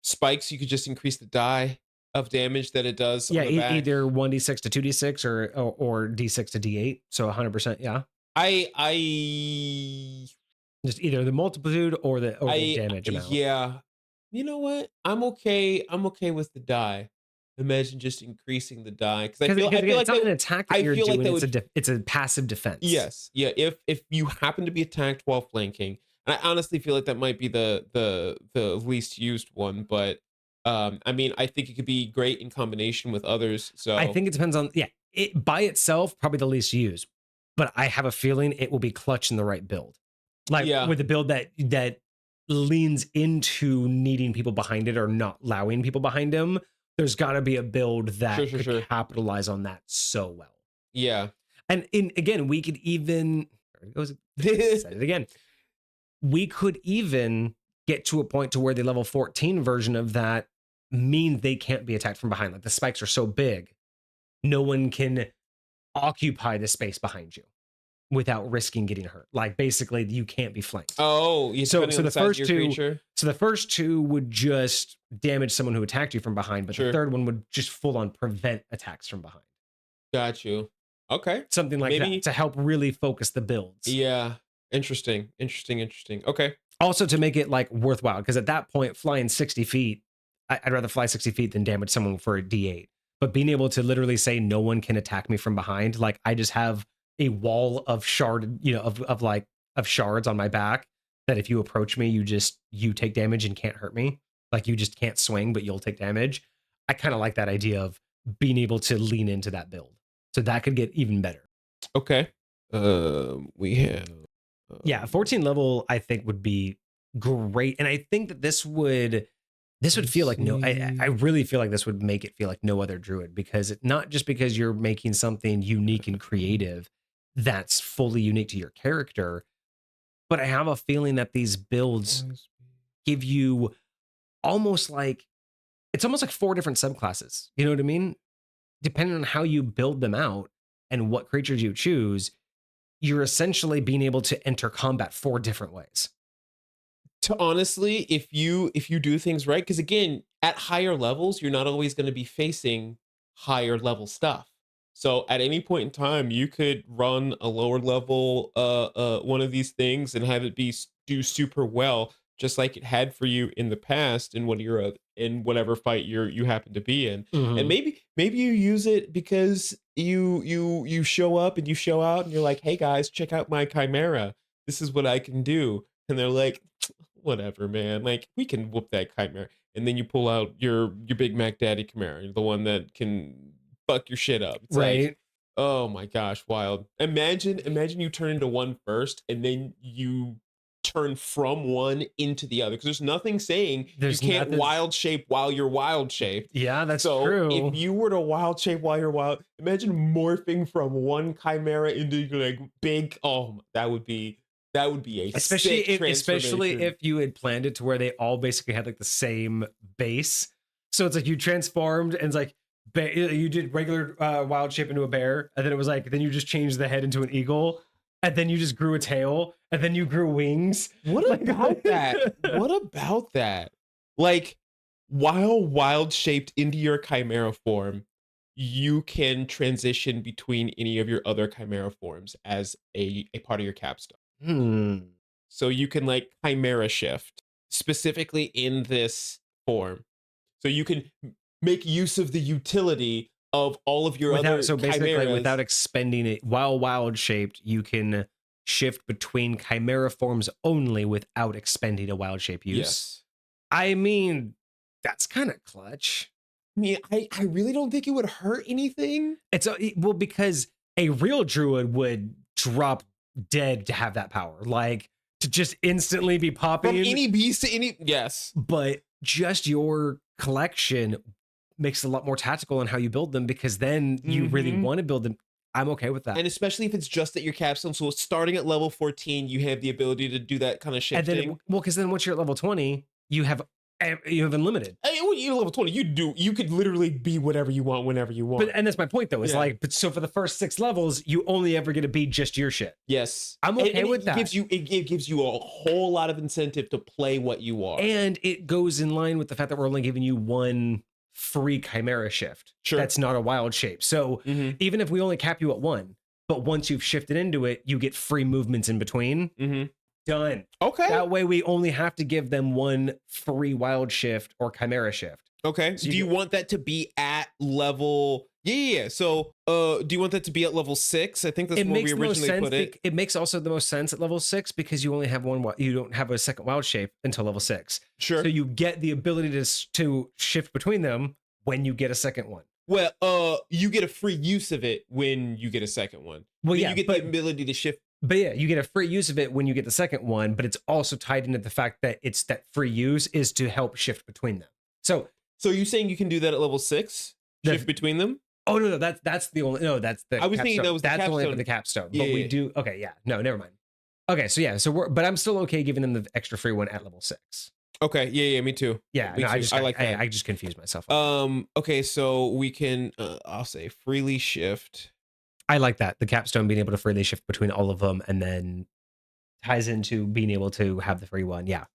Spikes, you could just increase the die of damage that it does. Yeah, on the back. either 1d6 to 2d6 or d6 to d8. So 100%. Yeah. I Just either the multitude or the damage amount. Yeah. You know what? I'm okay with the die. Imagine just increasing the die because I feel Again, like it's not an attack that you're feel like doing. that It's a passive defense. Yes. Yeah. If you happen to be attacked while flanking, and I honestly feel like that might be the least used one, but I mean, I think it could be great in combination with others. So I think it depends on it by itself, probably the least used. But I have a feeling it will be clutch in the right build. Like Yeah. with the build that leans into needing people behind it or not allowing people behind him, there's got to be a build that could capitalize on that so well. Yeah. And again, we could even said it again. We could even get to a point to where the level 14 version of that means they can't be attacked from behind. Like the spikes are so big, no one can occupy the space behind you without risking getting hurt. Like basically, you can't be flanked. Oh, so the first two, creature? so the first two would just damage someone who attacked you from behind, but the third one would just full on prevent attacks from behind. Got you. Okay, something like that to help really focus the builds. Yeah, interesting. Okay. Also to make it like worthwhile, because at that point, flying 60 feet, I'd rather fly 60 feet than damage someone for a D8. But being able to literally say no one can attack me from behind, like I just have a wall of of shards on my back that if you approach me, you take damage and can't hurt me. Like you just can't swing, but you'll take damage. I kind of like that idea of being able to lean into that build. So that could get even better. Okay. We have 14 level I think would be great. And I think that this would feel like I really feel like this would make it feel like no other druid, because not just because you're making something unique and creative that's fully unique to your character, but I have a feeling that these builds give you almost like 4 different subclasses. You know what I mean? Depending on how you build them out and what creatures you choose, you're essentially being able to enter combat 4 different ways. To honestly, if you do things right, because again, at higher levels, you're not always going to be facing higher level stuff. So at any point in time, you could run a lower level one of these things and have it do super well, just like it had for you in the past in whatever fight you happen to be in. Mm-hmm. And maybe you use it because you show up and you show out and you're like, hey guys, check out my chimera. This is what I can do. And they're like, whatever, man. Like we can whoop that chimera. And then you pull out your Big Mac Daddy Chimera, the one that can fuck your shit up. It's right. like, Oh my gosh, wild. Imagine you turn into one first and then you turn from one into the other. Because there's nothing saying you There's can't nothing. wild shape while you're wild shaped. Yeah, that's So if true. you were to wild shape while you're wild, imagine morphing from one chimera into like big. Oh, that would be a sick Especially transformation. if you had planned it to where they all basically had like the same base. So it's like you transformed and it's like you did regular wild shape into a bear, and then it was like then you just changed the head into an eagle, and then you just grew a tail, and then you grew wings. What Like about that? What about that? Like, while wild shaped into your chimera form, you can transition between any of your other chimera forms as a part of your capstone. hmm. So you can like Chimera Shift specifically in this form. So you can make use of the utility of all of your Without other so basically without chimeras. expending it while wild shaped, you can shift between chimera forms only without expending a wild shape use. Yes. I mean, that's kind of clutch. I mean, I really don't think it would hurt anything. Well, because a real druid would drop dead to have that power, like to just instantly be From popping. any beast to any, yes. But just your collection makes it a lot more tactical in how you build them, because then you really Hmm. want to build them. I'm okay with that. And especially if it's just at your capstone. So starting at level 14, you have the ability to do that kind of And then, shifting. well, because then once you're at level 20, you have unlimited. I mean, when you're level 20, you could literally be whatever you want whenever you want. But and that's my point though. Is Yeah. like, but so for the first 6 levels, you only ever get to be just your shit. Yes. I'm okay And with it that. gives you a whole lot of incentive to play what you are. And it goes in line with the fact that we're only giving you one free chimera shift. Sure. That's not a wild shape. So Mhm. even if we only cap you at one, but once you've shifted into it, you get free movements in between. Mhm. Done. Okay. That way we only have to give them one free wild shift or chimera shift. Okay. So do you want that to be at level? Yeah. So, do you want that to be at level 6? I think that's It where we makes the most originally sense. put it. It makes also the most sense at level 6 because you only have one. You don't have a second wild shape until level 6. Sure. So you get the ability to shift between them when you get a second one. Well, you get a free use of it when you get a second one. Well, Then yeah, you get the ability to shift. But yeah, you get a free use of it when you get the second one, but it's also tied into the fact that it's that free use is to help shift between them. So you're saying you can do that at level 6? Shift between them? Oh no, that's the only that's the I was thinking capstone. that was the That's only for capstone. the capstone. Yeah, But we yeah. do okay, yeah. No, never mind. Okay, so yeah, but I'm still okay giving them the extra free one at level 6. Okay. Yeah. Me too. Yeah, Me no, too. I like that. I just confused myself. Okay. So we can, I'll say freely shift. I like that. The capstone being able to freely shift between all of them and then ties into being able to have the free one. Yeah.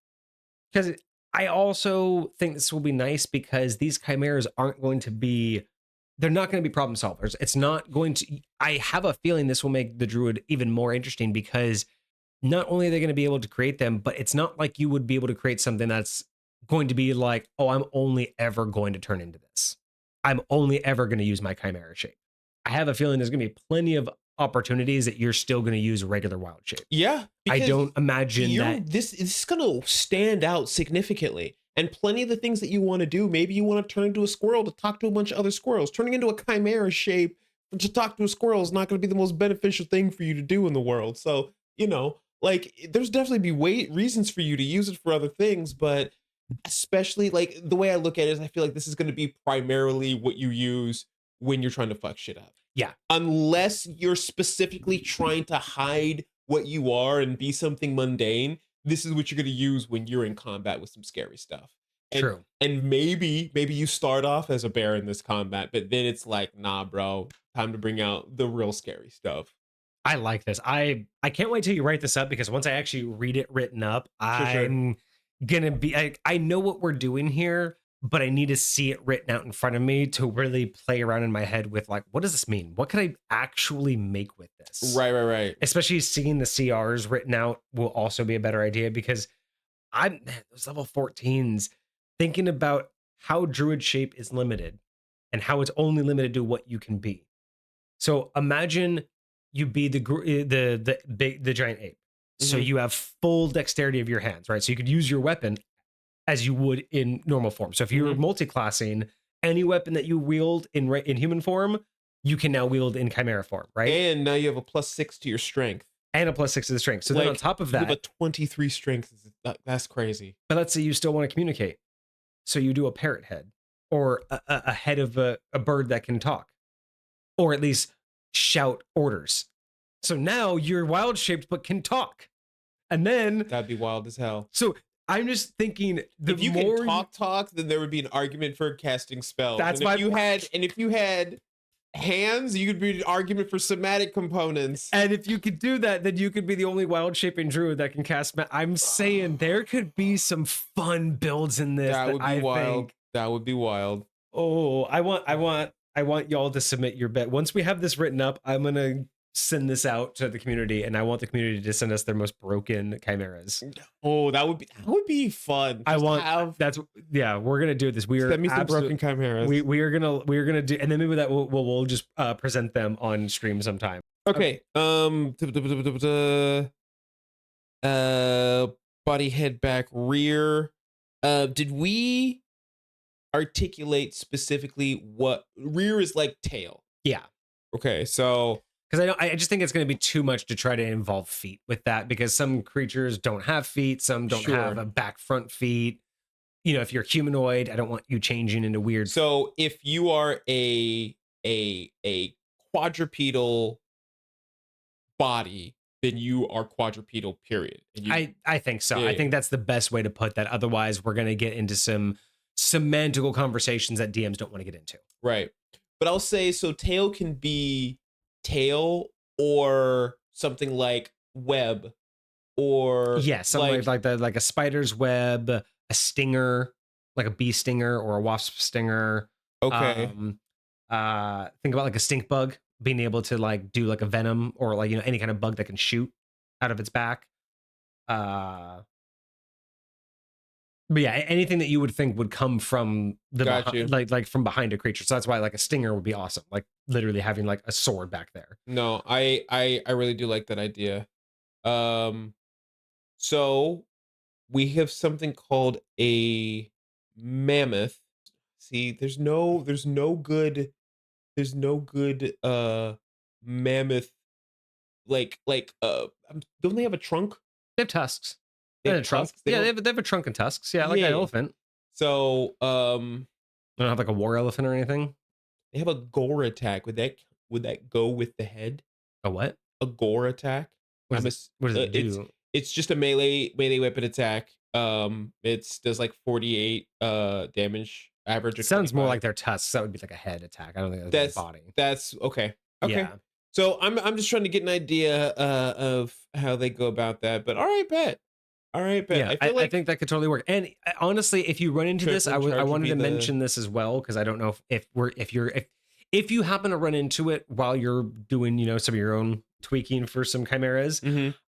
Because I also think this will be nice because these chimeras aren't going to be, they're not going to be problem solvers. It's not going to, I have a feeling this will make the druid even more interesting because not only are they going to be able to create them, but it's not like you would be able to create something that's going to be like, oh, I'm only ever going to turn into this. I'm only ever going to use my chimera shape. I have a feeling there's going to be plenty of opportunities that you're still going to use regular wild shape. Yeah. I don't imagine that this is going to stand out significantly. And plenty of the things that you want to do, maybe you want to turn into a squirrel to talk to a bunch of other squirrels. Turning into a chimera shape to talk to a squirrel is not going to be the most beneficial thing for you to do in the world. So, like there's definitely be reasons for you to use it for other things, but especially like the way I look at it is I feel like this is going to be primarily what you use when you're trying to fuck shit up. Yeah. Unless you're specifically trying to hide what you are and be something mundane, this is what you're going to use when you're in combat with some scary stuff. True. And maybe you start off as a bear in this combat, but then it's like, nah, bro, time to bring out the real scary stuff. I like this. I can't wait till you write this up because once I actually read it written up, Sure. I'm gonna be I know what we're doing here, but I need to see it written out in front of me to really play around in my head with like, what does this mean? What could I actually make with this? Right. Especially seeing the CRs written out will also be a better idea because those level 14s thinking about how druid shape is limited and how it's only limited to what you can be. So imagine you be the giant ape. So Mhm. you have full dexterity of your hands, right? So you could use your weapon as you would in normal form. So if you're multi-classing, any weapon that you wield in human form, you can now wield in Chimera form, right? And now you have a +6 to your strength. And a +6 to the strength. So then on top of you have a that, 23 strength. That's crazy. but let's say you still want to communicate. So you do a parrot head, or a head of a bird that can talk, or at least shout orders. So now you're wild shaped but can talk. And then That'd be wild as hell. so I'm just thinking, If you can talk, then there would be an argument for casting spells. That's and if you had hands, you could be an argument for somatic components. And if you could do that, then you could be the only wild shaping druid that can cast. I'm saying there could be some fun builds in this. That would be wild. Think, that would be wild. oh, I want y'all to submit your bet. Once we have this written up, I'm gonna send this out to the community, and I want the community to send us their most broken chimeras. Oh, that would be fun. We're gonna do this. We are send me some broken chimeras. We are gonna do, and then maybe that we'll just present them on stream sometime. Okay. Body, head, back, rear. Did we articulate specifically what rear is like? Tail. Yeah. Okay, so because I just think it's going to be too much to try to involve feet with that, because some creatures don't have feet, some don't have a back front feet. You know, if you're humanoid, I don't want you changing into weird. So if you are a quadrupedal body, then you are quadrupedal, period. I think so. I think that's the best way to put that. Otherwise, we're going to get into some semantical conversations that DMs don't want to get into. Right. But I'll say, so tail can be tail or something like web, or something like a spider's web, a stinger, like a bee stinger or a wasp stinger. Okay. Think about like a stink bug being able to like do like a venom, or like, you know, any kind of bug that can shoot out of its back. But yeah, anything that you would think would come from like from behind a creature. So that's why like a stinger would be awesome. Like literally having like a sword back there. No, I really do like that idea. So we have something called a mammoth. See, there's no good mammoth don't they have a trunk? They have tusks. They have trunks. Yeah, they have a trunk and tusks. Yeah, like an elephant. So they don't have like a war elephant or anything. They have a gore attack. Would that go with the head? A what? A gore attack. What does it do? It's just a melee weapon attack. It does like 48 damage average. It sounds more like their tusks. That would be like a head attack. I don't think that's their body. That's okay. Okay. Yeah. So I'm just trying to get an idea of how they go about that. But all right, bet. Yeah, I think that could totally work. And honestly, if you run into this, I wanted to mention this as well, because I don't know if you happen to run into it while you're doing, you know, some of your own tweaking for some chimeras,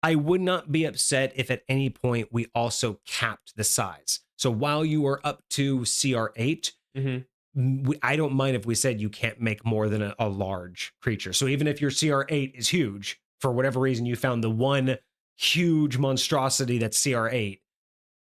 I would not be upset if at any point we also capped the size. So while you are up to CR8, I don't mind if we said you can't make more than a large creature. So even if your CR8 is huge, for whatever reason you found the one huge monstrosity that's CR8,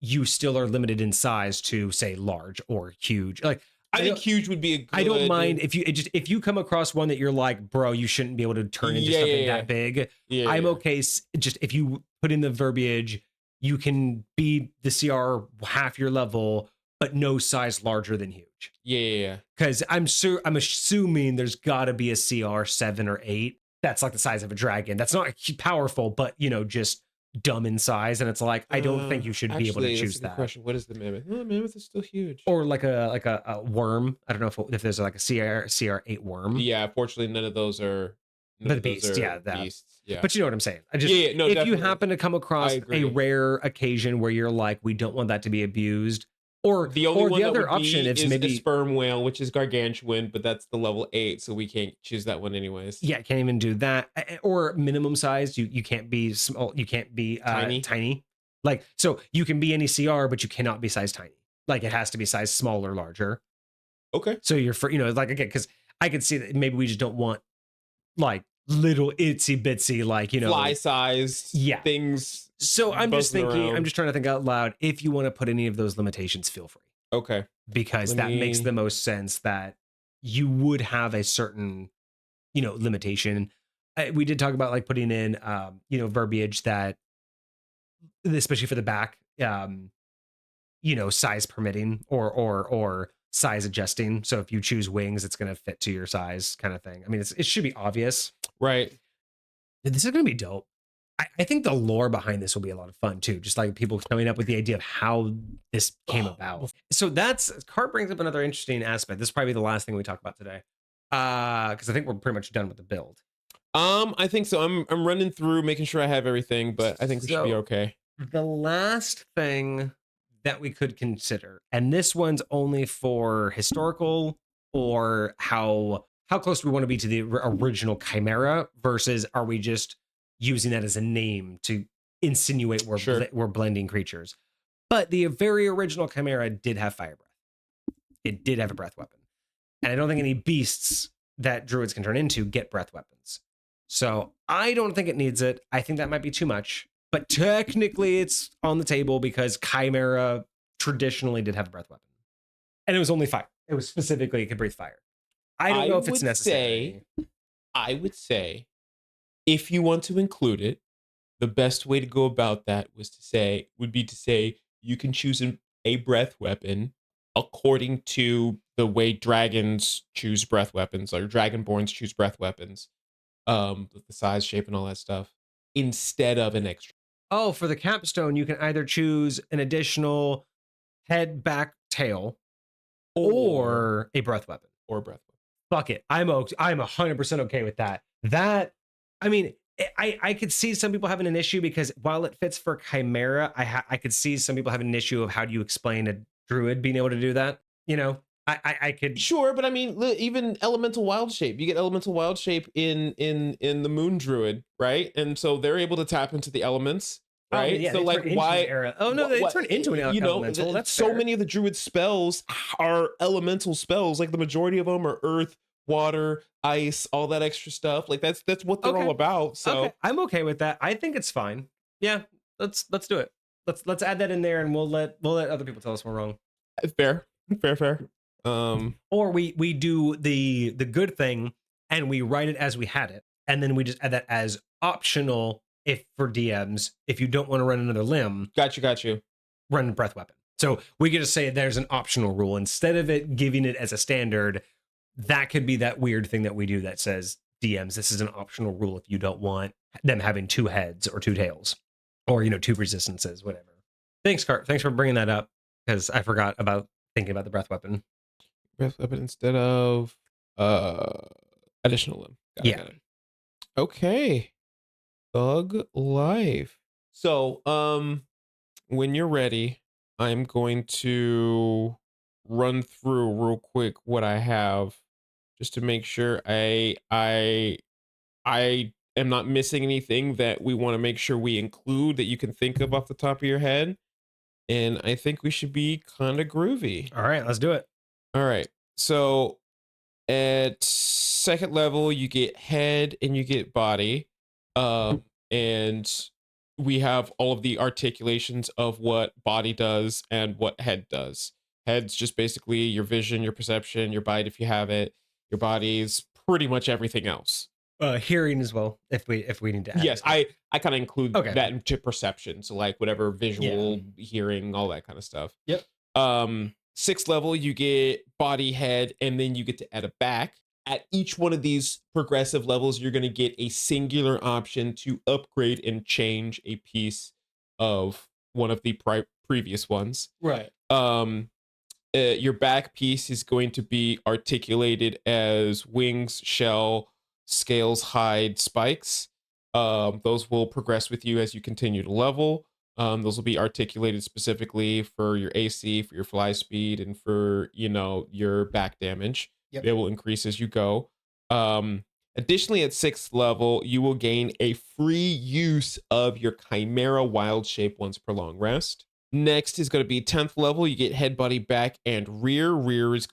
you still are limited in size to say large or huge. Like I think huge would be a good... I don't mind if you come across one that you're like, bro, you shouldn't be able to turn into something that big. I'm okay. Just if you put in the verbiage, you can be the CR half your level, but no size larger than huge. Yeah. Because I'm assuming there's got to be a CR 7 or 8 that's like the size of a dragon. That's not powerful, but, you know, just dumb in size. And it's like, I don't think you should be able to choose that. Question. What is the mammoth? Oh, mammoth is still huge. Or like a worm. I don't know if there's like a CR8 worm. Yeah, fortunately, none of those are. The beast, beasts. Yeah. But you know what I'm saying. If definitely. You happen to come across a rare occasion where you're like, we don't want that to be abused, or the other option is maybe a sperm whale, which is gargantuan, but that's the level 8, so we can't choose that one anyways. Yeah, can't even do that. Or minimum size. You can't be small. You can't be tiny. Like, so you can be any CR, but you cannot be size tiny. Like, it has to be size small or larger. Okay. So you're for, you know, like, again, because I could see that maybe we just don't want like little itsy bitsy, like, you know, fly sized things. So I'm just thinking, I'm just trying to think out loud. If you want to put any of those limitations, feel free. Okay. Because that makes the most sense, that you would have a certain limitation. We did talk about like putting in, verbiage that, especially for the back, size permitting or size adjusting. So if you choose wings, it's going to fit to your size kind of thing. I mean, it should be obvious. Right. This is going to be dope. I think the lore behind this will be a lot of fun too. Just like people coming up with the idea of how this came about. So Cart brings up another interesting aspect. This is probably the last thing we talk about today. Because I think we're pretty much done with the build. I think so. I'm running through making sure I have everything, but I think we should be okay. The last thing that we could consider, and this one's only for historical or how close do we want to be to the original Chimera versus are we just using that as a name to insinuate we're blending creatures. But the very original Chimera did have fire breath. It did have a breath weapon. And I don't think any beasts that druids can turn into get breath weapons. So I don't think it needs it. I think that might be too much. But technically it's on the table because Chimera traditionally did have a breath weapon. And it was only fire. It was specifically, it could breathe fire. I don't know if it's necessary. I would say, if you want to include it, the best way to go about that would be to say you can choose a breath weapon according to the way dragons choose breath weapons, or dragonborns choose breath weapons, with the size, shape, and all that stuff, instead of an extra. Oh, for the capstone, you can either choose an additional head, back, tail, or a breath weapon. Fuck it. I'm 100% okay with that. I mean, I could see some people having an issue because while it fits for Chimera, I could see some people having an issue of how do you explain a druid being able to do that. I could. Sure, but I mean, even elemental wild shape. You get elemental wild shape in the Moon Druid, right? And so they're able to tap into the elements, right? Yeah, so like, why? They turn into an elemental. That's so fair. many of the druid spells are elemental spells. Like the majority of them are earth, water, ice, all that extra stuff. Like that's what they're all about. So I'm okay with that. I think it's fine. Yeah, let's do it. Let's add that in there, and we'll let other people tell us we're wrong. Fair. Or we do the good thing and we write it as we had it, and then we just add that as optional if for DMs if you don't want to run another limb. Got you. Run a breath weapon. So we could just say there's an optional rule instead of it giving it as a standard. That could be that weird thing that we do that says DMs, this is an optional rule if you don't want them having 2 heads or 2 tails or 2 resistances, whatever. Thanks, Cart. Thanks for bringing that up because I forgot about thinking about the breath weapon. Breath weapon instead of additional limb. Got it. Okay. Thug life. So when you're ready, I'm going to run through real quick what I have just to make sure I am not missing anything that we want to make sure we include that you can think of off the top of your head. And I think we should be kind of groovy. All right, let's do it. All right. So at 2nd level, you get head and you get body. And we have all of the articulations of what body does and what head does. Head's just basically your vision, your perception, your bite if you have it. Your body's pretty much everything else. Hearing as well, if we need to add. Yes, I kind of include that into perception. So like whatever visual, hearing, all that kind of stuff. Yep. 6th level, you get body, head, and then you get to add a back. At each one of these progressive levels, you're going to get a singular option to upgrade and change a piece of one of the previous ones. Right. Your back piece is going to be articulated as wings, shell, scales, hide, spikes. Those will progress with you as you continue to level. Those will be articulated specifically for your AC, for your fly speed, and for your back damage. Yep. They will increase as you go. Additionally, at 6th level, you will gain a free use of your Chimera wild shape once per long rest. Next is going to be 10th level. You get head, body, back, and rear. Rear is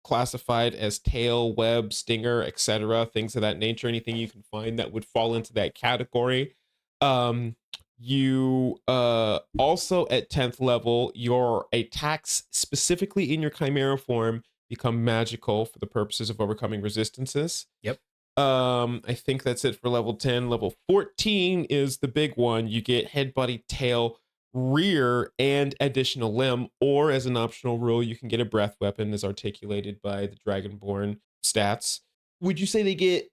classified as tail, web, stinger, etc. Things of that nature. Anything you can find that would fall into that category. You also at 10th level, your attacks specifically in your Chimera form become magical for the purposes of overcoming resistances. Yep. I think that's it for level 10. Level 14 is the big one. You get head, body, tail, rear, and additional limb, or as an optional rule, you can get a breath weapon as articulated by the Dragonborn stats. Would you say they get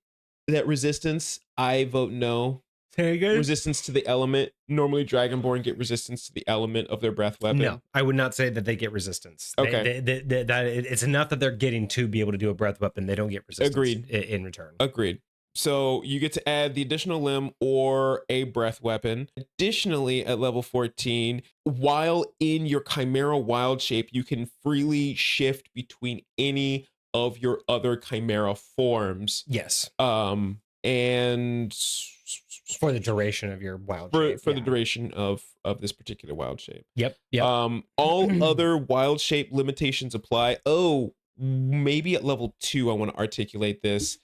that resistance? I vote no. Say again? Resistance to the element. Normally, Dragonborn get resistance to the element of their breath weapon. No, I would not say that they get resistance. Okay. It's enough that they're getting to be able to do a breath weapon. They don't get resistance. Agreed. In return. Agreed. So you get to add the additional limb or a breath weapon. Additionally, at level 14, while in your Chimera wild shape, you can freely shift between any of your other Chimera forms. Yes. And for the duration of your wild shape. For yeah. the duration of this particular wild shape. Yep. All other wild shape limitations apply. Oh, maybe at level 2 I want to articulate this.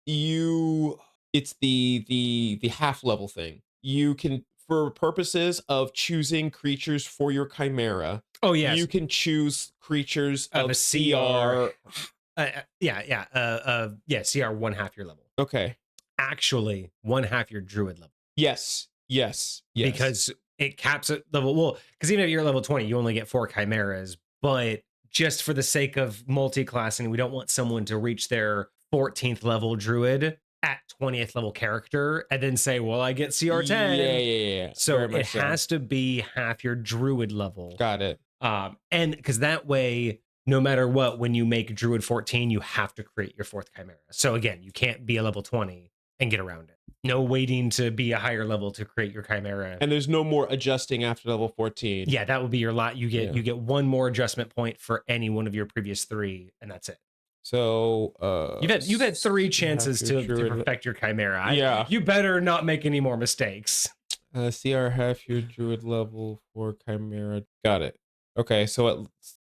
It's the half level thing. You can, for purposes of choosing creatures for your Chimera. Oh yes. You can choose creatures of a CR. CR 1/2 your level. Okay. Actually, 1/2 your druid level. Yes. Because it caps at level. Well, because even if you're level 20, you only get 4 chimeras. But just for the sake of multi-classing, we don't want someone to reach their 14th level druid at 20th level character and then say, well, I get CR10. Yeah. So it has to be half your druid level. Got it. And because that way, no matter what, when you make druid 14, you have to create your 4th chimera. So again, you can't be a level 20 and get around it. No waiting to be a higher level to create your chimera. And there's no more adjusting after level 14. Yeah, that would be your lot. You get one more adjustment point for any one of your previous 3, and that's it. So you've had 3 chances to perfect your chimera. You better not make any more mistakes. CR half your druid level for chimera. Got it. Okay, so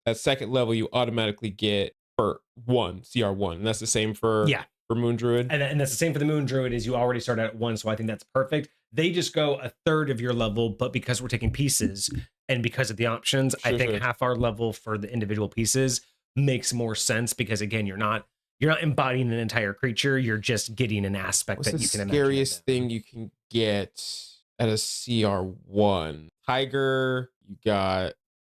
at second level you automatically get for CR1, and that's the same for Moon Druid. And that's the same for the Moon Druid, is you already start at 1, so I think that's perfect. They just go a third of your level, but because we're taking pieces and because of the options, I think half our level for the individual pieces makes more sense, because again, you're not embodying an entire creature, you're just getting an aspect that you can imagine. What's the scariest thing you can get at a CR1? Tiger, you got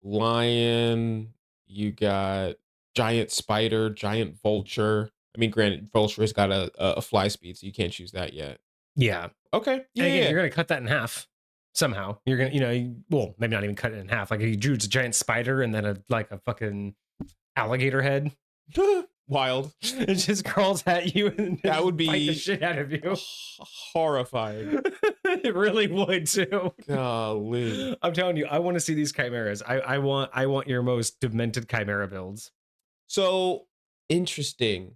lion, you got giant spider, giant vulture. I mean, granted, vulture has got a fly speed, so you can't choose that yet. Yeah. Okay. You're gonna cut that in half somehow. You're gonna, well, maybe not even cut it in half. Like, you drew a giant spider and then a fucking alligator head. Wild. It just crawls at you and that would be bite the shit out of you. Horrifying. It really would too. Golly. I'm telling you, I want to see these chimeras. I want your most demented chimera builds. So interesting.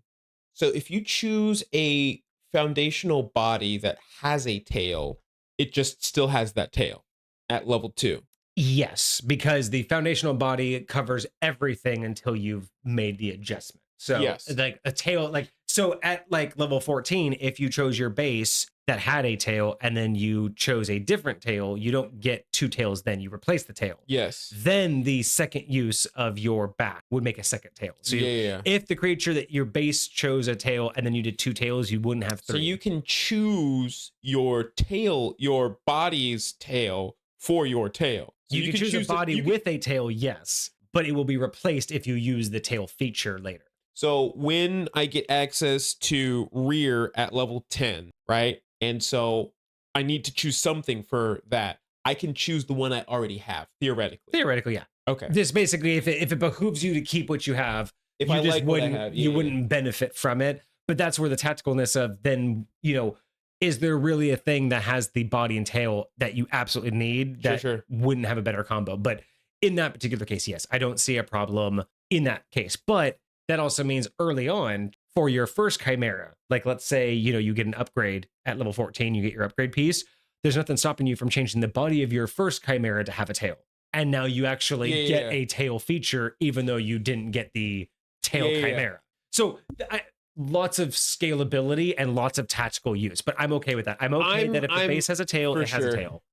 So if you choose a foundational body that has a tail, it just still has that tail at level 2. Yes, because the foundational body covers everything until you've made the adjustment. So like a tail, like, so at like level 14, if you chose your base that had a tail and then you chose a different tail, you don't get 2 tails, then you replace the tail. Yes. Then the second use of your back would make a second tail. So if the creature that your base chose a tail and then you did 2 tails, you wouldn't have 3. So you can choose your tail, your body's tail for your tail. So you can choose a body with a tail, yes, but it will be replaced if you use the tail feature later. So when I get access to rear at level 10, right? And so I need to choose something for that. I can choose the one I already have, theoretically. Theoretically, yeah. Okay. This basically, if it behooves you to keep what you have, if I like what I have, you wouldn't benefit from it. But that's where the tacticalness of then, is there really a thing that has the body and tail that you absolutely need that wouldn't have a better combo? But in that particular case, yes, I don't see a problem in that case. But that also means early on for your first chimera, like let's say, you get an upgrade at level 14, you get your upgrade piece. There's nothing stopping you from changing the body of your first chimera to have a tail. And now you actually get a tail feature, even though you didn't get the tail chimera. So lots of scalability and lots of tactical use, but I'm okay with that. I'm okay that if the base has a tail, it has a tail.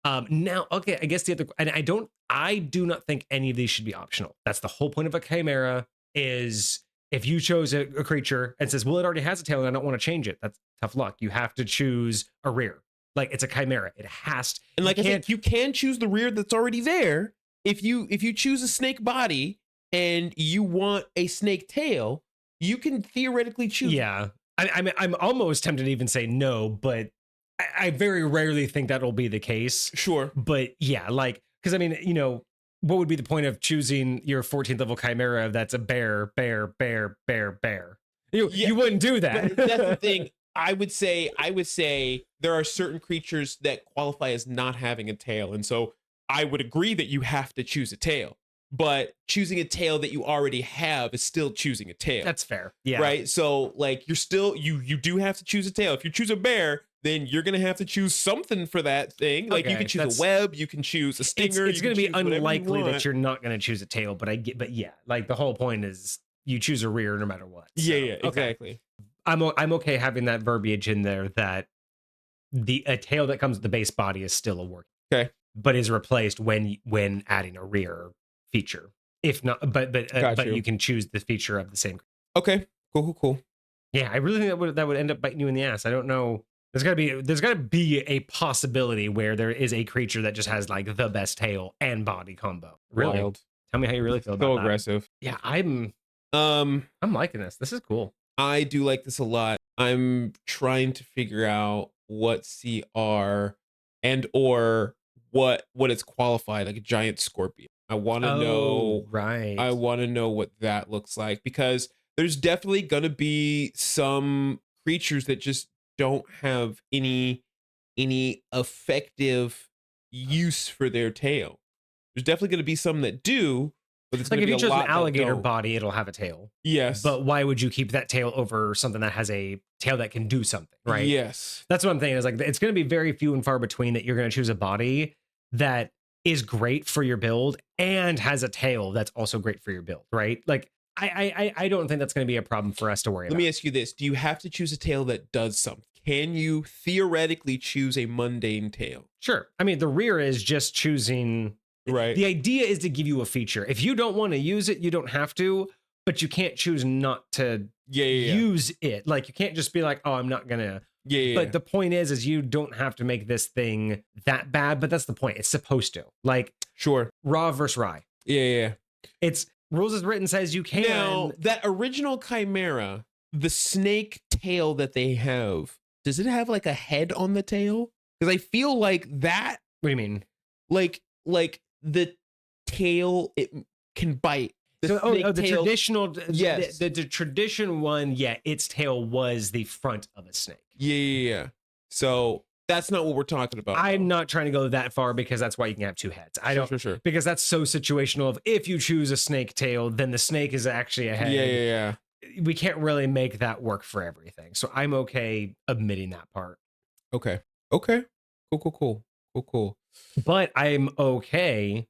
Now, okay, I guess and I do not think any of these should be optional. That's the whole point of a chimera, is If you chose a creature and says, well, it already has a tail and I don't want to change it, that's tough luck. You have to choose a rear. Like, it's a chimera. It has to. And like I said, you can choose the rear that's already there. If you choose a snake body and you want a snake tail, you can theoretically choose. Yeah. I mean, I'm almost tempted to even say no, but I very rarely think that'll be the case. Sure. But yeah, like, because I mean, you know, what would be the point of choosing your 14th level chimera that's a bear? You wouldn't do that. That's the thing. I would say there are certain creatures that qualify as not having a tail. And so I would agree that you have to choose a tail. But choosing a tail that you already have is still choosing a tail. That's fair. Yeah. Right. So like you're still you do have to choose a tail. If you choose a bear, then you're gonna have to choose something for that thing. Like you can choose a web, you can choose a stinger. It's gonna be unlikely that you're not gonna choose a tail, but yeah, like the whole point is you choose a rear no matter what. So, yeah, exactly. I'm okay having that verbiage in there that a tail that comes with the base body is still a work. Okay. But is replaced when adding a rear feature. If not, but you can choose the feature of the same. Okay. Cool. Yeah, I really think that would end up biting you in the ass. I don't know. There's gotta be a possibility where there is a creature that just has like the best tail and body combo. Really? Wild. Tell me how you really feel about So that. aggressive. Yeah, I'm liking this. This is cool. I do like this a lot. I'm trying to figure out what CR and or what it's qualified, like a giant scorpion. I want to know. Right. I want to know what that looks like, because there's definitely going to be some creatures that just don't have any effective use for their tail. There's definitely going to be some that do, but it's like going to if be you a chose lot an alligator that body, it'll have a tail. Yes. But why would you keep that tail over something that has a tail that can do something, right? Yes. That's what I'm thinking. Is like it's going to be very few and far between that you're going to choose a body that is great for your build and has a tail that's also great for your build, right? Like I don't think that's going to be a problem for us to worry about. Let me ask you this. Do you have to choose a tail that does something? Can you theoretically choose a mundane tail? Sure. I mean, the rear is just choosing. Right. The idea is to give you a feature. If you don't want to use it, you don't have to, but you can't choose not to use it. Like you can't just be like, oh, I'm not going to. But the point is you don't have to make this thing that bad, but that's the point. It's supposed to. Like, sure. Raw versus Rye. Yeah. It's rules as written says you can. Now, that original Chimera, the snake tail that they have, does it have like a head on the tail? Because I feel like that. What do you mean? Like the tail, it can bite. The traditional, yes. The tradition one, yeah, its tail was the front of a snake. Yeah. So that's not what we're talking about. I'm not trying to go that far because that's why you can have two heads. I don't, sure. Because that's so situational. Of if you choose a snake tail, then the snake is actually a head. Yeah. We can't really make that work for everything. So I'm okay admitting that part. Okay. Cool. But I'm okay.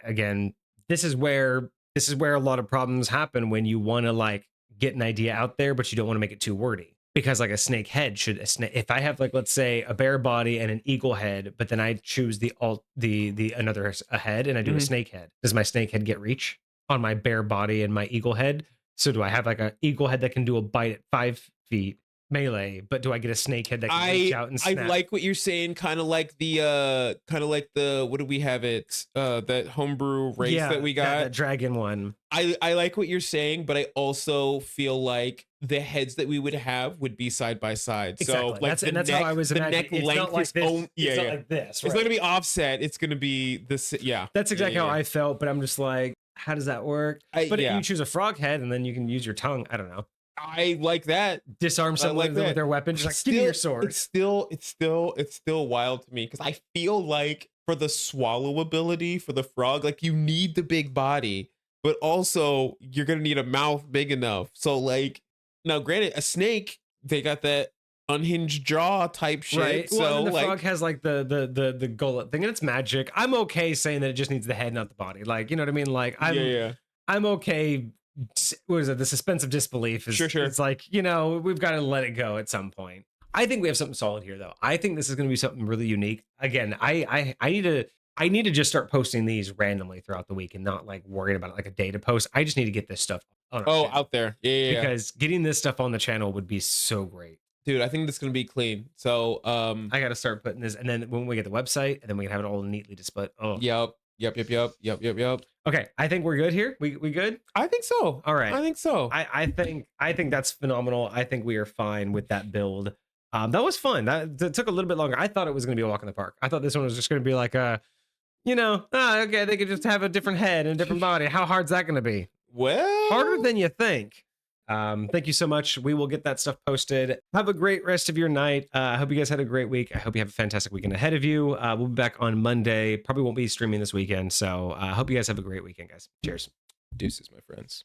Again, this is where a lot of problems happen when you want to like get an idea out there, but you don't want to make it too wordy. Because like a snake head if I have like, let's say a bear body and an eagle head, but then I choose another head and I do a snake head. Does my snake head get reach on my bear body and my eagle head? So do I have like an eagle head that can do a bite at 5 feet melee, but do I get a snake head that can reach out and snap? I like what you're saying, kind of like the what do we have it? That homebrew race that we got. That dragon one. I like what you're saying, but I also feel like the heads that we would have would be side by side. Exactly. So like that's how I was imagining. The neck length like is this. own. It's not like this. Right? It's not gonna be offset. It's gonna be this. Yeah. That's exactly how I felt, but I'm just like, how does that work? But if you choose a frog head and then you can use your tongue. I don't know. I like that. Disarm someone with their weapon. Just like, give me your sword. It's still wild to me because I feel like for the swallow ability for the frog, like you need the big body, but also you're gonna need a mouth big enough. So like, now granted, a snake, they got that unhinged jaw type shit. Right. So well, and the like, frog has like the gullet thing, and it's magic. I'm okay saying that it just needs the head, not the body. Like, you know what I mean? Like, I'm okay. What is it? The suspense of disbelief is sure. It's like, you know, we've got to let it go at some point. I think we have something solid here, though. I think this is going to be something really unique. Again, I need to I need to just start posting these randomly throughout the week and not like worrying about it like a day to post. I just need to get this stuff on our Oh, channel out there. Yeah. because getting this stuff on the channel would be so great. Dude, I think this is gonna be clean. So I got to start putting this, and then when we get the website, and then we can have it all neatly displayed. Oh, yep. okay. I think we're good here. We good? I think so. All right. I think so. I think that's phenomenal. I think we are fine with that build. That was fun. That took a little bit longer. I thought it was going to be a walk in the park. I thought this one was just going to be like a, okay, they could just have a different head and a different body. How hard's that going to be? Well, Harder than you think. Thank you so much. We will get that stuff posted. Have a great rest of your night. I hope you guys had a great week. I hope you have a fantastic weekend ahead of you. We'll be back on Monday. Probably won't be streaming this weekend. So I hope you guys have a great weekend, guys. Cheers. deuces, my friends.